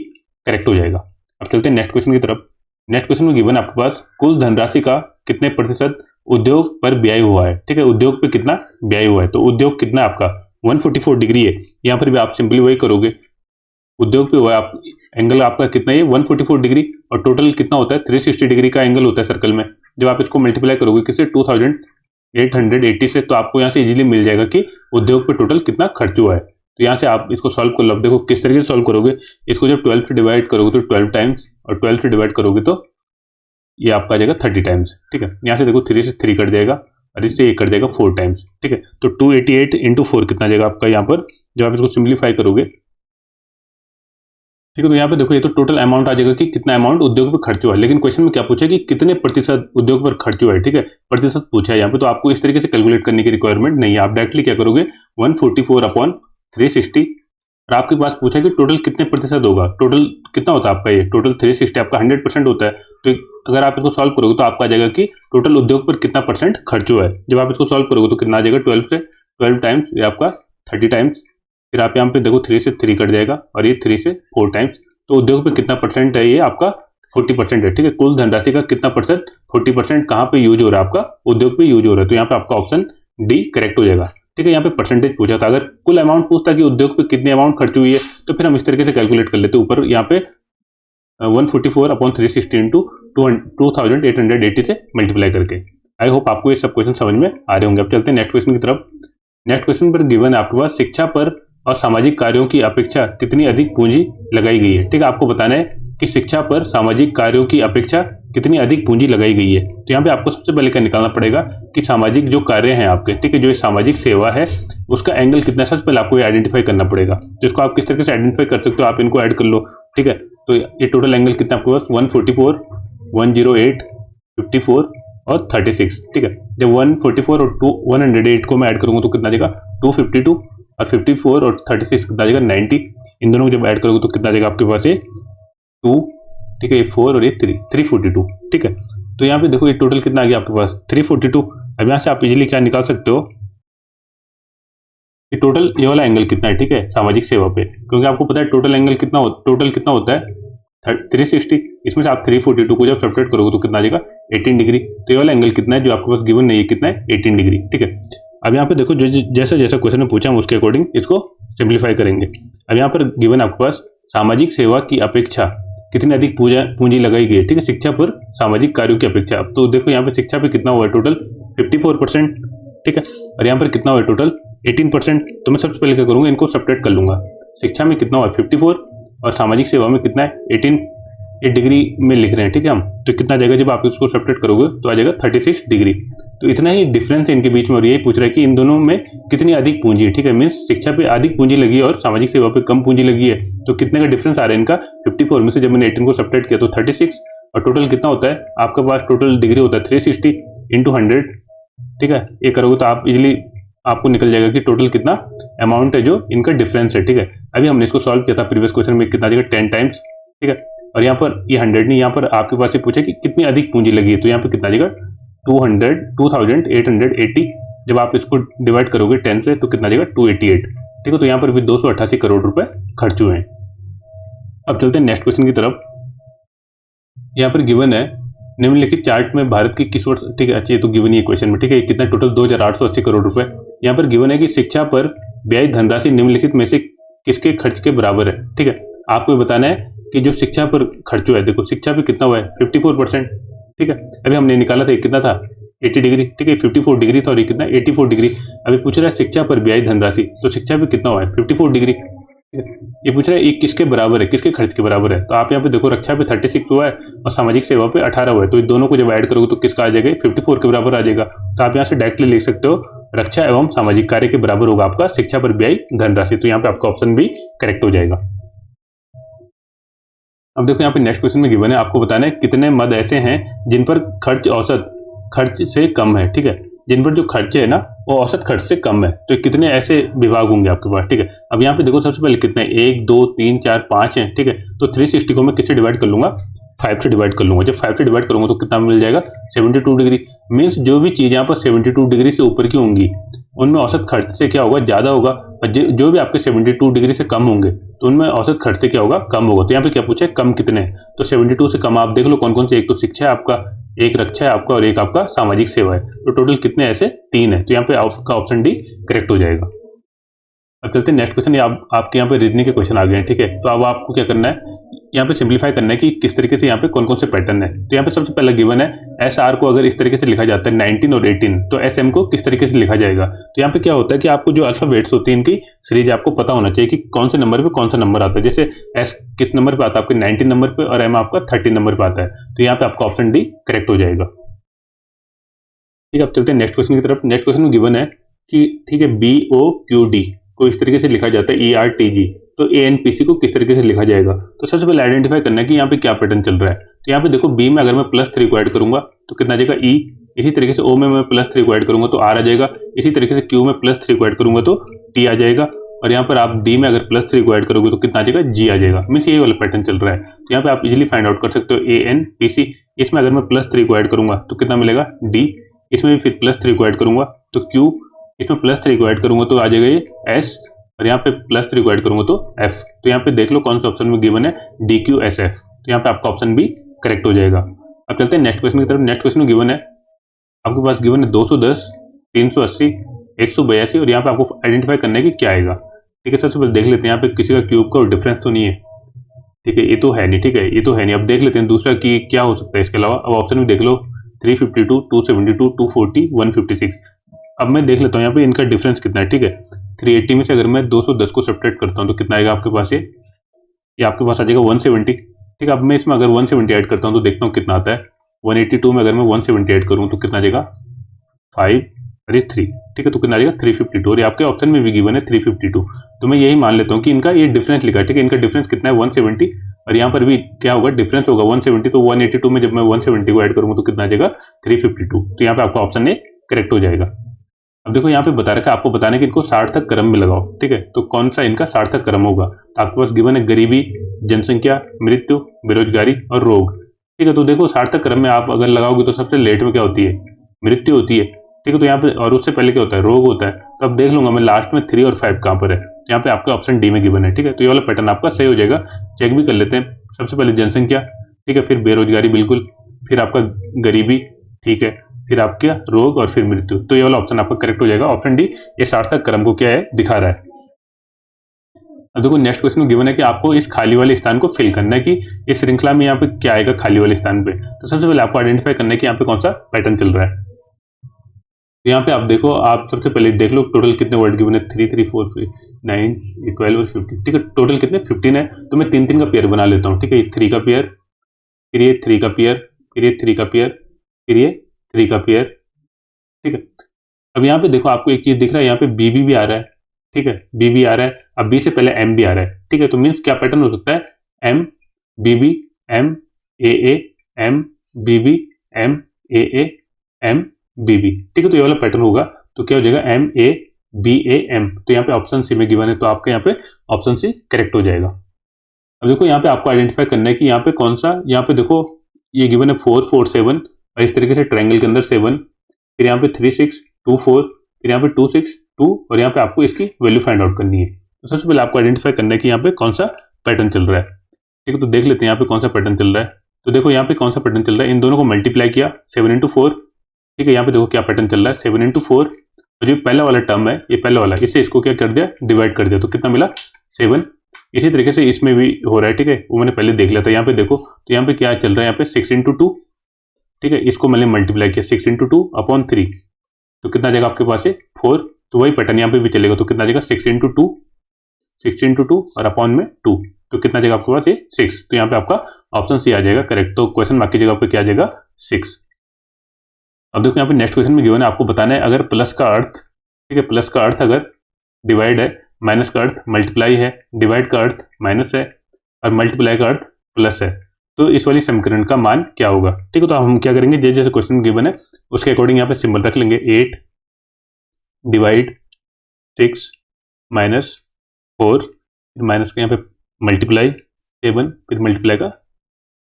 करेक्ट हो जाएगा। अब चलते हैं नेक्स्ट क्वेश्चन की तरफ। नेक्स्ट क्वेश्चन में गिवन आपके पास कुल धनराशि का कितने प्रतिशत उद्योग पर व्यय हुआ है। ठीक है, उद्योग पे कितना व्यय हुआ है, तो उद्योग कितना आपका 144 डिग्री है। यहाँ पर भी आप सिंपली वही करोगे, उद्योग पे हुआ है, आप एंगल आपका कितना है 144 डिग्री और टोटल कितना होता है 360 डिग्री का एंगल होता है सर्कल में। जब आप इसको मल्टीप्लाई करोगे किससे 2880 से, तो आपको यहाँ से इजीली मिल जाएगा कि उद्योग पे टोटल कितना खर्च हुआ है। तो यहाँ से आप इसको सॉल्व कर लो। देखो किस तरीके से सॉल्व करोगे, इसको जब 12 से डिवाइड करोगे तो 12 टाइम्स, और 12 से डिवाइड करोगे तो ये आपका आ जाएगा 30 टाइम्स। ठीक है, यहाँ से देखो 3 से 3 कट जाएगा और इससे 1 कट जाएगा 4 टाइम्स। ठीक है, तो 288 इंटू 4 कितना जाएगा आपका यहाँ पर, जब आप इसको सिंप्लीफाई करोगे। ठीक है, तो यहाँ पे देखो ये तो टोटल अमाउंट आ जाएगा कि कितना अमाउंट उद्योग पर खर्च हुआ है, लेकिन क्वेश्चन में क्या पूछा कि कितने प्रतिशत उद्योग पर खर्च हुआ है। ठीक है, प्रतिशत पूछा है यहाँ पे, तो आपको इस तरीके से कैलकुलेट करने की रिक्वायरमेंट नहीं है। आप डायरेक्टली क्या करोगे 144/360 और आपके पास पूछा कि टोटल कितने प्रतिशत होगा, टोटल कितना होता है आपका, ये टोटल 360 आपका 100% होता है। तो अगर आप इसको सॉल्व करोगे तो आपका आ जाएगा कि टोटल उद्योग पर कितना परसेंट खर्च हुआ है। जब आप इसको सॉल्व करोगे तो कितना आ जाएगा 12 टाइम्स, ये आपका 30 टाइम्स, फिर आप यहाँ पे देखो 3 से 3 कट जाएगा और ये 3 से 4 टाइम्स। तो उद्योग पे कितना परसेंट है, ये आपका 40% है। ठीक है, कुल धनराशि का कितना परसेंट 40% कहाँ पे यूज हो रहा है आपका, उद्योग पे यूज हो रहा है। तो यहाँ पे आपका ऑप्शन डी करेक्ट हो जाएगा। ठीक है, यहाँ पे परसेंटेज पूछा था, अगर कुल अमाउंट पूछता कि उद्योग पे कितनी अमाउंट खर्च हुई है तो फिर हम इस तरीके से कैलकुलेट कर लेते। ऊपर यहाँ पे 144/360 इंटू 2880 से मल्टीप्लाई करके। आई होप आपको ये सब क्वेश्चन समझ में आ रहे होंगे। अब चलते हैं नेक्स्ट क्वेश्चन की तरफ। नेक्स्ट क्वेश्चन पर गिवन है आपके पास शिक्षा पर और सामाजिक कार्यों की अपेक्षा कितनी अधिक पूंजी लगाई गई है। ठीक है, आपको बताना है कि शिक्षा पर सामाजिक कार्यों की अपेक्षा कितनी अधिक पूंजी लगाई गई है। तो यहाँ पे आपको सबसे पहले क्या निकालना पड़ेगा कि सामाजिक जो कार्य हैं आपके, ठीक है, जो सामाजिक सेवा है उसका एंगल कितना है, सबसे पहले आपको ये आइडेंटिफाई करना पड़ेगा। तो इसको आप किस तरीके से आइडेंटिफाई कर सकते हो, आप इनको ऐड कर लो। ठीक है, तो ये टोटल एंगल कितना आपके पास 144, 108, 54 और 36। ठीक है, जब 144 और 108 को मैं ऐड करूंगा तो कितना देगा 252 और 54 और 36 कितना आ जाएगा 90। इन दोनों को जब ऐड करोगे तो कितना आ जाएगा आपके पास ये 2। ठीक है, ये 4 और ये 342। ठीक है, तो यहाँ पे देखो ये टोटल कितना आ गया आपके पास 342। अब यहाँ से आप इजीली क्या निकाल सकते हो कि टोटल ये वाला एंगल कितना है। ठीक है, सामाजिक सेवा पे, क्योंकि आपको पता है टोटल एंगल कितना होता है 360। इसमें से आप 342 को जब सब्ट्रैक्ट करोगे तो कितना आ जाएगा 18 डिग्री। तो ये वाला एंगल कितना है जो आपके पास गिवन नहीं है, कितना है 18 डिग्री। ठीक है, अब यहाँ पे देखो जैसा जैसा क्वेश्चन ने पूछा हम उसके अकॉर्डिंग इसको सिंप्लीफाई करेंगे। अब यहाँ पर गिवन आपके पास सामाजिक सेवा की अपेक्षा कितनी अधिक पूंजी लगाई गई है। ठीक है, शिक्षा पर सामाजिक कार्यों की अपेक्षा। अब तो देखो यहाँ पे शिक्षा पे कितना हुआ है टोटल 54%। ठीक है, और यहाँ पर कितना हुआ है टोटल 18%। तो मैं सबसे पहले क्या करूँगा, इनको सब्ट्रैक्ट कर लूंगा। शिक्षा में कितना हुआ है 54 और सामाजिक सेवा में कितना है 18 डिग्री में लिख रहे हैं। ठीक है, हम तो कितना जाएगा जब आप इसको सब्ट्रैक्ट करोगे तो आ जाएगा 36 डिग्री। तो इतना ही डिफरेंस है इनके बीच में, और यही पूछ रहा है कि इन दोनों में कितनी अधिक पूंजी है। ठीक है, मीन्स शिक्षा पे अधिक पूंजी लगी है और सामाजिक सेवा पे कम पूंजी लगी है। तो कितने का डिफरेंस आ रहा है इनका 54 में से जब मैंने 18 को सब्ट्रैक्ट किया तो 36, और टोटल कितना होता है आपके पास, टोटल डिग्री होता है 360 इंटू 100। ठीक है, ये करोगे तो आप इजिली आपको निकल जाएगा कि टोटल कितना अमाउंट है जो इनका डिफरेंस है। ठीक है, अभी हमने इसको सॉल्व किया था प्रीवियस क्वेश्चन में, कितना जाएगा 10 टाइम्स। ठीक है, और यहाँ पर ये 100 नहीं, यहाँ पर आपके पास ये पूछा कि कितनी अधिक पूंजी लगी है, तो यहाँ पर कितना जाएगा 2880। जब आप इसको डिवाइड करोगे 10 से तो कितना जाएगा 288। ठीक है, तो यहाँ पर भी 288 करोड़ रुपए खर्च हुए हैं। अब चलते हैं नेक्स्ट क्वेश्चन की तरफ। यहाँ पर गिवन है निम्नलिखित चार्ट में भारत की किस वर्ष, ठीक है, अच्छी तो गिवन ही है क्वेश्चन में। ठीक है, कितना टोटल 2880 करोड़ रुपए। यहाँ पर गिवन है कि शिक्षा पर व्यय धनराशि निम्नलिखित में से किसके खर्च के बराबर है। ठीक है, आपको बताना है कि जो शिक्षा पर खर्च हुआ है, देखो शिक्षा पे कितना हुआ है 54%। ठीक है, अभी हमने निकाला था कितना था 80 डिग्री। ठीक है, 54 डिग्री था और ये कितना 84 डिग्री। अभी पूछ रहा है शिक्षा पर व्यय धनराशि, तो शिक्षा पे कितना हुआ है 54 डिग्री। ये पूछ रहा है ये किसके बराबर है, किसके खर्च के बराबर है। तो आप यहाँ पे देखो रक्षा पे 36 हुआ है और सामाजिक सेवा पे 18 हुआ है, तो इन दोनों को जब ऐड करोगे तो किसका आ जाएगा 54 के बराबर आ जाएगा। तो आप यहाँ से डायरेक्टली लिख सकते हो रक्षा एवं सामाजिक कार्य के बराबर होगा आपका शिक्षा पर व्यय धनराशि। तो यहाँ पे आपका ऑप्शन भी करेक्ट हो जाएगा। अब देखो यहाँ पे नेक्स्ट क्वेश्चन में गिवन है, आपको बताना है कितने मद ऐसे हैं जिन पर खर्च औसत खर्च से कम है। ठीक है, जिन पर जो खर्चे है ना वो औसत खर्च से कम है, तो कितने ऐसे विभाग होंगे आपके पास। ठीक है, अब यहाँ पे देखो सबसे पहले कितने, 1 2 3 4 5 है। ठीक है, तो 360 को मैं किससे डिवाइड कर लूंगा, 5 से डिवाइड कर लूंगा। जब 5 से डिवाइड करूंगा तो कितना मिल जाएगा, 72 डिग्री। मीन्स जो भी चीज़ यहाँ पर 72 डिग्री से ऊपर की होंगी उनमें औसत खर्च से क्या होगा, ज़्यादा होगा, और जो भी आपके 72 डिग्री से कम होंगे तो उनमें औसत खर्च से क्या होगा, कम होगा। तो यहाँ पे क्या पूछा है, कम कितने हैं, तो 72 से कम आप देख लो कौन कौन से, एक तो शिक्षा है आपका, एक रक्षा है आपका, और एक आपका सामाजिक सेवा है। तो टोटल कितने ऐसे, 3 है। तो यहाँ पे आपका ऑप्शन डी करेक्ट हो जाएगा। अब चलते हैं नेक्स्ट क्वेश्चन। आपके यहाँ पे रीजनिंग के क्वेश्चन आ गए हैं। ठीक है, तो अब आपको क्या करना है, यहाँ पे सिंप्लीफाई करना है कि किस तरीके से यहाँ पे कौन कौन से पैटर्न है। तो यहाँ पे सबसे पहला गिवन है, एस आर को अगर इस तरीके से लिखा जाता है 19 और 18, तो एस एम को किस तरीके से लिखा जाएगा। तो यहाँ पे क्या होता है कि आपको जो अल्फाबेट्स होती है इनकी सीरीज आपको पता होना चाहिए कि कौन से नंबर पे कौन सा नंबर आता है। जैसे एस किस नंबर पे आता है, आपके 19 नंबर पे, और एम आपका 13 नंबर पे आता है। तो यहाँ पे आपका ऑप्शन डी करेक्ट हो जाएगा। ठीक है, अब चलते हैं नेक्स्ट क्वेश्चन की तरफ। नेक्स्ट क्वेश्चन में गिवन है कि ठीक है, BOQD को इस तरीके से लिखा जाता है ERTG, तो ANPC को किस तरीके से लिखा जाएगा। तो सबसे पहले आइडेंटिफाई करना है कि यहाँ पे क्या पैटर्न चल रहा है। तो यहाँ पे देखो B में अगर मैं +3 को ऐड करूंगा तो कितना आ जाएगा, E। इसी तरीके से O में मैं +3 को ऐड करूंगा तो R आ जाएगा। इसी तरीके से Q में +3 को ऐड करूंगा तो T आ जाएगा। और यहाँ पर आप D में अगर +3 को ऐड करोगे तो कितना आ जाएगा, G आ जाएगा। मीन्स ये वाला पैटर्न चल रहा है। तो यहाँ पे आप इजिली फाइंड आउट कर सकते हो ANPC। इसमें अगर मैं +3 को ऐड करूंगा तो कितना मिलेगा, D। इसमें भी फिर +3 को ऐड करूंगा तो Q। इसमें +3 को ऐड करूंगा तो आ जाएगा ये S, और यहाँ पे +3 को ऐड करूंगा तो F। तो यहाँ पे देख लो कौन सा ऑप्शन में गिवन है, DQSF। तो यहाँ पे आपका ऑप्शन भी करेक्ट हो जाएगा। अब चलते हैं नेक्स्ट क्वेश्चन की तरफ। नेक्स्ट क्वेश्चन में गिवन है, आपके पास गिवन है 210, 380, 182, और यहाँ पे आपको आइडेंटिफाई करना है कि क्या आएगा। ठीक है, सबसे पहले देख लेते हैं यहाँ पे किसी का क्यूब का डिफरेंस तो नहीं है। ठीक है, ये तो है नहीं। ठीक है, ये तो है नहीं। अब देख लेते हैं दूसरा कि क्या हो सकता है इसके अलावा। अब ऑप्शन में देख लो 352, 272, 240, 156। अब मैं देख लेता हूँ यहाँ पे इनका डिफरेंस कितना है। ठीक है, 380 में से अगर मैं 210 को सब्ट्रैक्ट करता हूँ तो कितना आएगा आपके पास, ये आपके पास आ जाएगा 170। ठीक है, अब मैं इसमें अगर 170 ऐड करता हूँ तो देखता हूँ कितना आता है। 182 में अगर मैं 170 ऐड करूँ तो कितना आ जाएगा, 5 और 3। ठीक है, तो कितना आ जाएगा 352, और आपके ऑप्शन में भी गिवन है 352। तो मैं यही मान लेता हूँ कि इनका ये डिफरेंस लिखा है। ठीक है, इनका डिफरेंस कितना है, 170, और यहाँ पर भी क्या होगा, डिफरेंस होगा 170। तो 182 में जब मैं 170 को ऐड करूँगा तो कितना आ जाएगा, 352। तो यहाँ पे आपका ऑप्शन ए करेक्ट हो जाएगा। अब देखो यहाँ पे बता रखा है आपको बताने कि इनको सार्थक क्रम में लगाओ। ठीक है, तो कौन सा इनका सार्थक क्रम होगा। तो आपके पास गिवन है गरीबी, जनसंख्या, मृत्यु, बेरोजगारी और रोग। ठीक है, तो देखो सार्थक क्रम में आप अगर लगाओगे तो सबसे लेट में क्या होती है, मृत्यु होती है। ठीक है, तो यहाँ पे और उससे पहले क्या होता है, रोग होता है। तो अब देख लूंगा मैं लास्ट में 3 और 5 कहाँ पर है। तो यहाँ पे आपका ऑप्शन डी में गिवन है। ठीक है, तो ये वाला पैटर्न आपका सही हो जाएगा। चेक भी कर लेते हैं। सबसे पहले जनसंख्या, ठीक है, फिर बेरोजगारी बिल्कुल, फिर आपका गरीबी, ठीक है, फिर आपका रोग, और फिर मृत्यु। तो ये वाला ऑप्शन आपका करेक्ट हो जाएगा। ऑप्शन डी ये सार्थक क्रम को क्या है, दिखा रहा है। अब देखो नेक्स्ट क्वेश्चन में गिवन है कि आपको इस खाली वाले स्थान को फिल करना है कि इस श्रृंखला में यहाँ पे क्या आएगा खाली वाले स्थान पे। तो सबसे पहले आपको आइडेंटिफाई करना है कि यहाँ पे कौन सा पैटर्न चल रहा है। तो यहाँ पे आप देखो, आप सबसे पहले देख लो टोटल कितने वर्ड गिवन है, 3 3 4 9 12 और 15। ठीक है, टोटल कितने 15 है। तो मैं 3 3 का पेयर बना लेता हूँ। ठीक है, ये 3 का पेयर, फिर ये 3 का पेयर, फिर ये 3 का पेयर, फिर ये 3 का पेयर। ठीक है, अब यहाँ पे देखो आपको एक चीज दिख रहा है, यहाँ पे बीबी भी आ रहा है। ठीक है, बीबी आ रहा है। अब बी से पहले एम भी आ रहा है। ठीक है, तो मीन्स क्या पैटर्न हो सकता है, M B B M A M B B M A M B B. ठीक है, तो ये वाला पैटर्न होगा। तो क्या हो जाएगा, MABAM। तो यहाँ पे ऑप्शन सी में गिवन है, तो आपके यहाँ पे ऑप्शन सी करेक्ट हो जाएगा। अब देखो यहाँ पे आपको आइडेंटिफाई करना है कि यहाँ पे कौन सा, यहाँ पे देखो ये गिवन है 4 4 7, और इस तरीके से ट्रायंगल के अंदर 7, फिर यहाँ पे 3 6 2 4, फिर यहाँ पे 2 6 2, और यहाँ पे आपको इसकी वैल्यू फाइंड आउट करनी है। तो सबसे पहले आपको आइडेंटिफाई करना है कि यहाँ पे कौन सा पैटर्न चल रहा है। ठीक है, तो देख लेते हैं यहाँ पे कौन सा पैटर्न चल रहा है। तो देखो यहाँ पे कौन सा पैटर्न चल रहा है, इन दोनों को मल्टीप्लाई किया 7 into 4। ठीक है, यहाँ पे देखो क्या पैटर्न चल रहा है, 7 into 4, और जो पहला वाला टर्म है, ये पहला वाला, इससे इसको क्या कर दिया, डिवाइड कर दिया, तो कितना मिला 7। इसी तरीके से इसमें भी हो रहा है। ठीक है, वो मैंने पहले देख लिया था। यहाँ पे देखो, तो यहाँ पे क्या चल रहा है, यहाँ पे 6 into 2। ठीक है, इसको मैंने मल्टीप्लाई किया 6 into 2 अपॉन 3, तो कितना जाएगा आपके पास है 4। तो वही पैटर्न यहाँ पे भी चलेगा, तो कितना जाएगा 6 into 2, 6 into 2 और अपॉन में 2, तो कितना जाएगा आपके पास है 6। तो यहाँ पे आपका ऑप्शन सी आ जाएगा करेक्ट। तो क्वेश्चन मार्क की जगह पे क्या आ जाएगा 6। अब देखो यहाँ पे नेक्स्ट क्वेश्चन में गिवन है, आपको बताना है अगर प्लस का अर्थ, ठीक है, प्लस का अर्थ अगर डिवाइड है, माइनस का अर्थ मल्टीप्लाई है, डिवाइड का अर्थ माइनस है, और मल्टीप्लाई का अर्थ प्लस है, तो इस वाली समीकरण का मान क्या होगा। ठीक है, तो हम क्या करेंगे, जैसे जैसे क्वेश्चन गिवन है उसके अकॉर्डिंग यहाँ पे सिंबल रख लेंगे। 8 डिवाइड 6 माइनस 4, माइनस का यहाँ पे मल्टीप्लाई 7, फिर मल्टीप्लाई का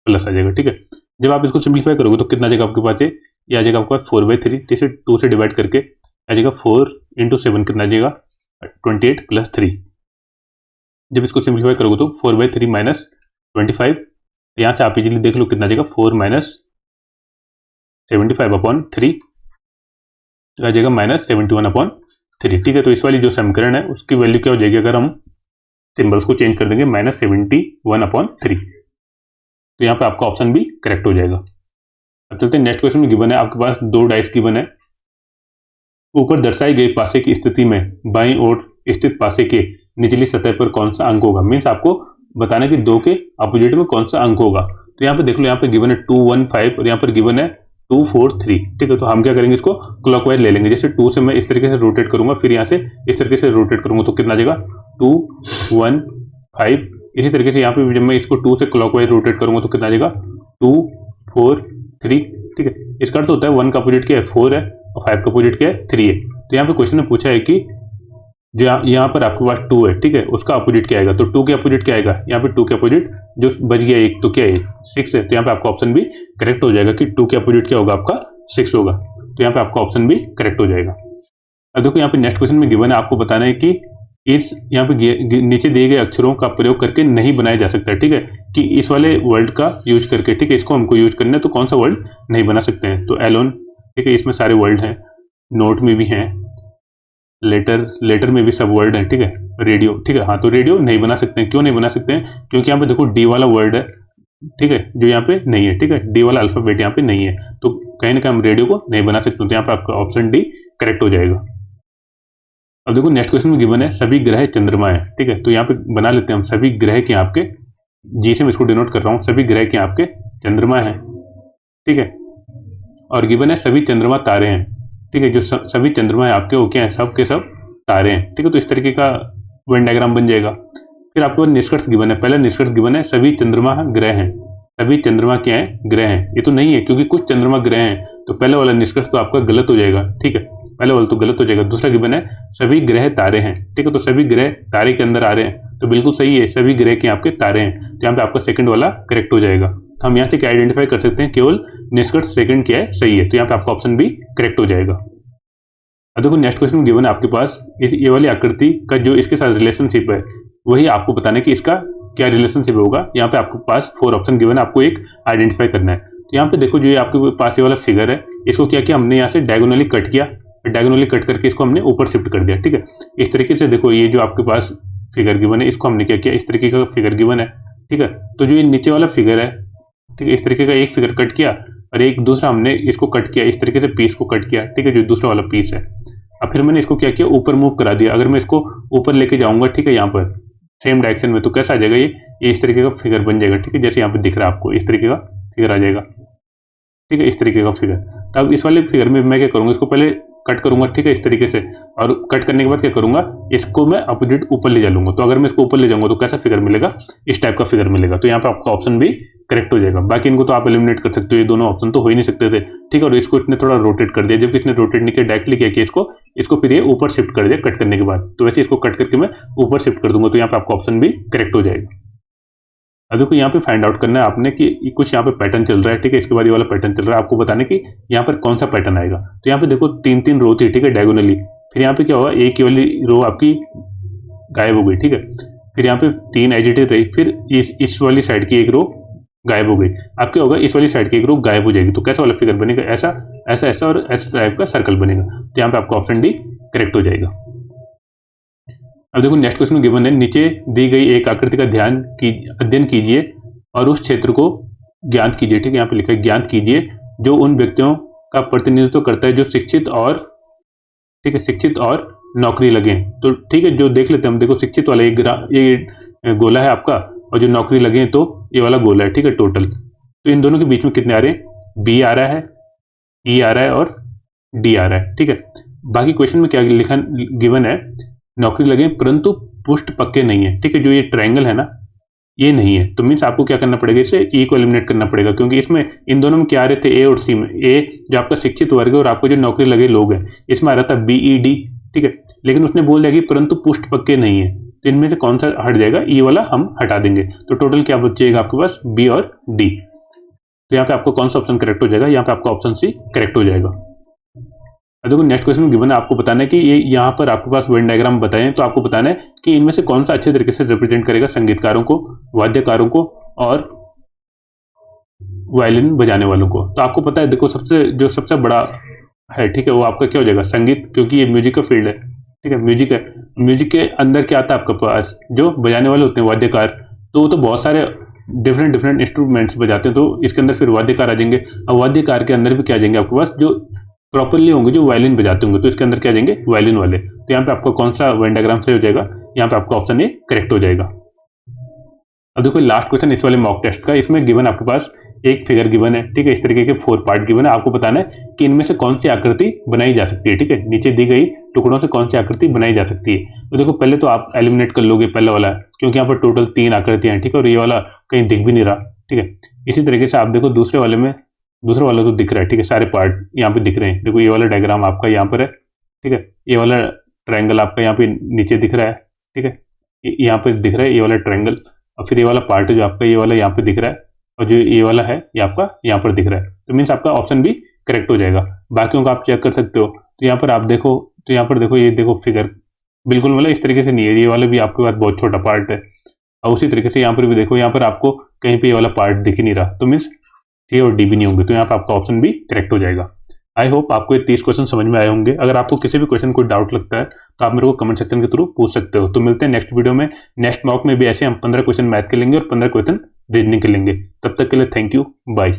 प्लस आ जाएगा। ठीक है, जब आप इसको सिंप्लीफाई करोगे तो कितना आ जाएगा आपके पास, ये आ जाएगा आपके पास 4/3, जैसे 2 से डिवाइड करके आ जाएगा 4 × 7 कितना आ जाएगा 28 + 3। जब इसको सिंप्लीफाई करोगे तो 4/3 माइनस 25, यहाँ से आप इजीली देख लो कितना आ जाएगा 4 - 75/3 आ जाएगा -71/3। ठीक है, तो इस वाली जो समीकरण है उसकी वैल्यू क्या हो जाएगी अगर हम सिंबल्स को चेंज कर देंगे, -71/3। तो यहाँ पे आपका ऑप्शन भी करेक्ट हो जाएगा। अब चलते हैं नेक्स्ट क्वेश्चन में। गिवन है आपके पास 2 डाइस गिवन है। ऊपर दर्शाई गई पासे की स्थिति में बाईं ओर स्थित पासे के निचली सतह पर कौन सा अंक होगा। मीन्स आपको बताना कि 2 के अपोजिट में कौन सा अंक होगा। तो यहाँ पे देख लो, यहाँ पे गिवन है 2 1 5 और यहाँ पर गिवन है 2 4 3। ठीक है, तो हम क्या करेंगे, इसको क्लॉकवाइज ले लेंगे। जैसे 2 से मैं इस तरीके से रोटेट करूंगा, फिर यहाँ से इस तरीके से रोटेट करूंगा, तो कितना आ जाएगा 2 1 5। इसी तरीके से यहाँ पे जब मैं इसको 2 से क्लॉकवाइज रोटेट करूंगा तो कितना आ जाएगा 2 4 3। ठीक है, इसका अर्थ होता है 1 का अपोजिट क्या है 4 है और 5 का अपोजिट क्या है 3 है। तो यहाँ पे क्वेश्चन में पूछा है कि जो यहाँ पर आपके पास 2 है, ठीक है, उसका अपोजिट क्या आएगा। तो 2 के अपोजिट क्या आएगा, यहाँ पे 2 के अपोजिट जो बच गया एक, तो क्या है 6 है। तो यहाँ पे आपका ऑप्शन भी करेक्ट हो जाएगा कि 2 के अपोजिट क्या होगा आपका 6 होगा। तो यहाँ पे आपका ऑप्शन भी करेक्ट हो जाएगा। अब देखो यहाँ पे नेक्स्ट क्वेश्चन में गिवन है, आपको बताना है कि इस यहाँ पे नीचे दिए गए अक्षरों का प्रयोग करके नहीं बनाया जा सकता है। ठीक है, कि इस वाले वर्ड का यूज करके, ठीक है, इसको हमको यूज करना है तो कौन सा वर्ड नहीं बना सकते हैं। तो एलोन, ठीक है, इसमें सारे वर्ड हैं, नोट में भी हैं, लेटर में भी सब वर्ड हैं। ठीक है, रेडियो, ठीक है, हाँ, तो रेडियो नहीं बना सकते हैं। क्यों नहीं बना सकते हैं, क्योंकि यहाँ पे देखो डी वाला वर्ड है, ठीक है, जो यहाँ पे नहीं है। ठीक है, डी वाला अल्फाबेट यहाँ पे नहीं है, तो कहीं ना कहीं हम रेडियो को नहीं बना सकते। तो यहाँ पे आपका ऑप्शन डी करेक्ट हो जाएगा। अब देखो नेक्स्ट क्वेश्चन में गिवन है सभी ग्रह चंद्रमा है। ठीक है, तो यहाँ पे बना लेते हैं हम सभी ग्रह के आपके, जी से मैं इसको डिनोट कर रहा हूँ, सभी ग्रह के आपके चंद्रमा है। ठीक है, और गिवन है सभी चंद्रमा तारे हैं। ठीक है, जो सभी चंद्रमा है आपके वो क्या है, सब के सब तारे हैं। ठीक है, तो इस तरीके का वेन डायग्राम बन जाएगा। फिर आपके पास निष्कर्ष गिवन है। पहला निष्कर्ष गिवन है सभी चंद्रमा ग्रह हैं। सभी चंद्रमा क्या है, ग्रह हैं। ये तो नहीं है क्योंकि कुछ चंद्रमा ग्रह हैं, तो पहले वाला निष्कर्ष तो आपका गलत हो जाएगा। ठीक है, पहले वाला तो गलत हो जाएगा। दूसरा गिवन है सभी ग्रह तारे हैं। ठीक है, तो सभी ग्रह तारे के अंदर आ रहे हैं, तो बिल्कुल सही है, सभी ग्रह के आपके तारे हैं। तो यहाँ पे आपका सेकंड वाला करेक्ट हो जाएगा। तो हम यहाँ से क्या आइडेंटिफाई कर सकते हैं, केवल निष्कर्ष सेकंड क्या है, सही है। तो यहाँ पे आपका ऑप्शन भी करेक्ट हो जाएगा। अब देखो नेक्स्ट क्वेश्चन गिवन है आपके पास, ये वाली आकृति का जो इसके साथ रिलेशनशिप है वही आपको बताना है कि इसका क्या रिलेशनशिप होगा। यहाँ पे आपके पास 4 ऑप्शन गिवन है, आपको एक आइडेंटिफाई करना है। तो यहाँ पे देखो जो ये आपके पास ये वाला फिगर है, इसको क्या किया हमने, यहाँ से डायगोनली कट किया, डायगोनली कट करके इसको हमने ऊपर शिफ्ट कर दिया। ठीक है, इस तरीके से देखो ये जो आपके पास फिगर गिवन है, इसको हमने क्या किया, इस तरीके का फिगर गिवन है। ठीक है, तो जो ये नीचे वाला फिगर है, ठीक है, इस तरीके का एक फिगर कट किया और एक दूसरा हमने इसको कट किया, इस तरीके से पीस को कट किया। ठीक है, जो दूसरा वाला पीस है, अब फिर मैंने इसको क्या किया, ऊपर मूव करा दिया। अगर मैं इसको ऊपर लेके जाऊंगा, ठीक है, यहाँ पर सेम डायरेक्शन में, तो कैसा आ जाएगा, ये इस तरीके का फिगर बन जाएगा। ठीक है, जैसे यहाँ पे दिख रहा है आपको, इस तरीके का फिगर आ जाएगा। ठीक है, इस तरीके का फिगर। तब इस वाले फिगर में मैं क्या करूँगा, इसको पहले कट करूंगा, ठीक है, इस तरीके से, और कट करने के बाद क्या करूंगा, इसको मैं अपोजिट ऊपर ले जा लूंगा। तो अगर मैं इसको ऊपर ले जाऊंगा तो कैसा फिगर मिलेगा, इस टाइप का फिगर मिलेगा। तो यहाँ पे आपका ऑप्शन भी करेक्ट हो जाएगा। बाकी इनको तो आप एलिमिनेट कर सकते हो, ये दोनों ऑप्शन तो हो ही नहीं सकते थे। ठीक है, और इसको इसने थोड़ा रोटेट कर दिया, जब इसने रोटेट नहीं किया, डायरेक्टली क्या किया, इसको फिर ये ऊपर शिफ्ट कर दिया कट करने के बाद। तो वैसे इसको कट करके मैं ऊपर शिफ्ट कर दूंगा, तो यहाँ पे आपका ऑप्शन भी करेक्ट हो जाएगा। अब देखो यहाँ पे फाइंड आउट करना है आपने कि कुछ यहाँ पे पैटर्न चल रहा है। ठीक है, इसके बाद ये वाला पैटर्न चल रहा है, आपको बताने कि यहाँ पर कौन सा पैटर्न आएगा। तो यहाँ पे देखो 3 रो थी, ठीक है, डायगोनली। फिर यहाँ पे क्या हुआ, एक ही वाली रो आपकी गायब हो गई। ठीक है, फिर यहाँ पे 3 एजिटेड रही, फिर इस वाली साइड की एक रो गायब हो गई। अब क्या होगा, इस वाली साइड की एक रो गायब हो जाएगी। तो कैसा वाला फिगर बनेगा, ऐसा ऐसा ऐसा और ऐसा टाइप का सर्कल बनेगा। तो यहाँ पे आपका ऑप्शन डी करेक्ट हो जाएगा। अब देखो नेक्स्ट क्वेश्चन गिवन है, नीचे दी गई एक आकृति का अध्ययन कीजिए और उस क्षेत्र को ज्ञात कीजिए। ठीक है, यहाँ पे लिखा है ज्ञात कीजिए जो उन व्यक्तियों का प्रतिनिधित्व करता है जो शिक्षित और, ठीक है, शिक्षित और नौकरी लगे। तो ठीक है, जो देख लेते हैं हम, देखो शिक्षित वाला ये गोला है आपका, और जो नौकरी लगे हैं तो ये वाला गोला है। ठीक है, टोटल तो इन दोनों के बीच में कितने आ रहे हैं, बी आ रहा है, ई आ रहा है और डी आ रहा है। ठीक है, बाकी क्वेश्चन में क्या लिखा गिवन है, नौकरी लगे परंतु पुष्ट पक्के नहीं है। ठीक है, जो ये ट्रायंगल है ना, ये नहीं है। तो मीन्स आपको क्या करना पड़ेगा, इसे ए को एलिमिनेट करना पड़ेगा, क्योंकि इसमें इन दोनों में क्या आ रहे थे, ए और सी में। ए जो आपका शिक्षित वर्ग है और आपको जो नौकरी लगे लोग हैं, इसमें आ रहा था BED, ठीक है। लेकिन उसने बोल दिया कि परंतु पुष्ट पक्के नहीं है, तो इनमें से कौन सा हट जाएगा, ई वाला हम हटा देंगे। तो टोटल क्या बचेगा आपके पास, बी और डी। तो यहाँ पे आपको कौन सा ऑप्शन करेक्ट हो जाएगा, यहाँ पे आपका ऑप्शन सी करेक्ट हो जाएगा। अब देखो नेक्स्ट क्वेश्चन गिवन है, आपको बताना है कि ये यहाँ पर आपके पास वेन डायग्राम बताएं, तो आपको बताना है कि इनमें से कौन सा अच्छे तरीके से रिप्रेजेंट करेगा संगीतकारों को, वाद्यकारों को और वायलिन बजाने वालों को। तो आपको पता है, देखो सबसे बड़ा है, ठीक है, वो आपका क्या हो जाएगा, संगीत, क्योंकि ये म्यूजिक का फील्ड है, ठीक है, म्यूजिक है। म्यूजिक के अंदर क्या आता है आपके पास, जो बजाने वाले होते हैं वाद्यकार, तो वो तो बहुत सारे डिफरेंट इंस्ट्रूमेंट्स बजाते हैं, तो इसके अंदर फिर वाद्यकार आ जाएंगे। और वाद्यकार के अंदर भी क्या आ जाएंगे आपके पास, जो प्रॉपरली होंगे, जो वायलिन बजाते होंगे, तो इसके अंदर क्या आ जाएंगे, वायलिन वाले। तो यहाँ पे आपका कौन सा वेन डायग्राम से हो जाएगा, यहाँ पे आपका ऑप्शन ए करेक्ट हो जाएगा। अब देखो लास्ट क्वेश्चन इस वाले मॉक टेस्ट का, इसमें गिवन आपके पास एक फिगर गिवन है, ठीक है, इस तरीके के 4 पार्ट गिवन है। आपको बताना है कि इनमें से कौन सी आकृति बनाई जा सकती है, ठीक है, नीचे दी गई टुकड़ों से कौन सी आकृति बनाई जा सकती है। तो देखो पहले तो आप एलिमिनेट कर लोगे पहला वाला, क्योंकि यहाँ पर टोटल 3 आकृतियां हैं, ठीक है, और ये वाला कहीं दिख भी नहीं रहा, ठीक है। इसी तरीके से आप देखो दूसरे वाला तो दिख रहा है, ठीक है, सारे पार्ट यहाँ पे दिख रहे हैं। देखो ये वाला डायग्राम आपका यहाँ पर है, ठीक है, ये वाला ट्रायंगल आपका यहाँ पे नीचे दिख रहा है, ठीक है, यहाँ पे दिख रहा है ये वाला ट्रायंगल। और फिर ये वाला पार्ट है जो आपका ये वाला यहाँ पे दिख रहा है, और जो ये वाला है ये आपका यहाँ पर दिख रहा है। तो मीन्स आपका ऑप्शन भी करेक्ट हो जाएगा। बाकियों का आप चेक कर सकते हो। तो यहाँ पर आप देखो, तो यहाँ पर देखो, ये देखो फिगर बिल्कुल मतलब इस तरीके से नहीं है, ये वाला भी आपके पास बहुत छोटा पार्ट है। और उसी तरीके से यहाँ पर भी देखो, यहाँ पर आपको कहीं पे ये वाला पार्ट दिख नहीं रहा, तो मीन्स सी और डी भी नहीं होंगे। तो यहाँ पर आपका ऑप्शन भी करेक्ट हो जाएगा। आई होप आपको ये 30 क्वेश्चन समझ में आए होंगे। अगर आपको किसी भी क्वेश्चन कोई डाउट लगता है तो आप मेरे को कमेंट सेक्शन के थ्रू पूछ सकते हो। तो मिलते हैं नेक्स्ट वीडियो में। नेक्स्ट मॉक में भी ऐसे हम 15 क्वेश्चन मैथ के लेंगे और 15 क्वेश्चन रीजनिंग के लेंगे। तब तक के लिए थैंक यू, बाय।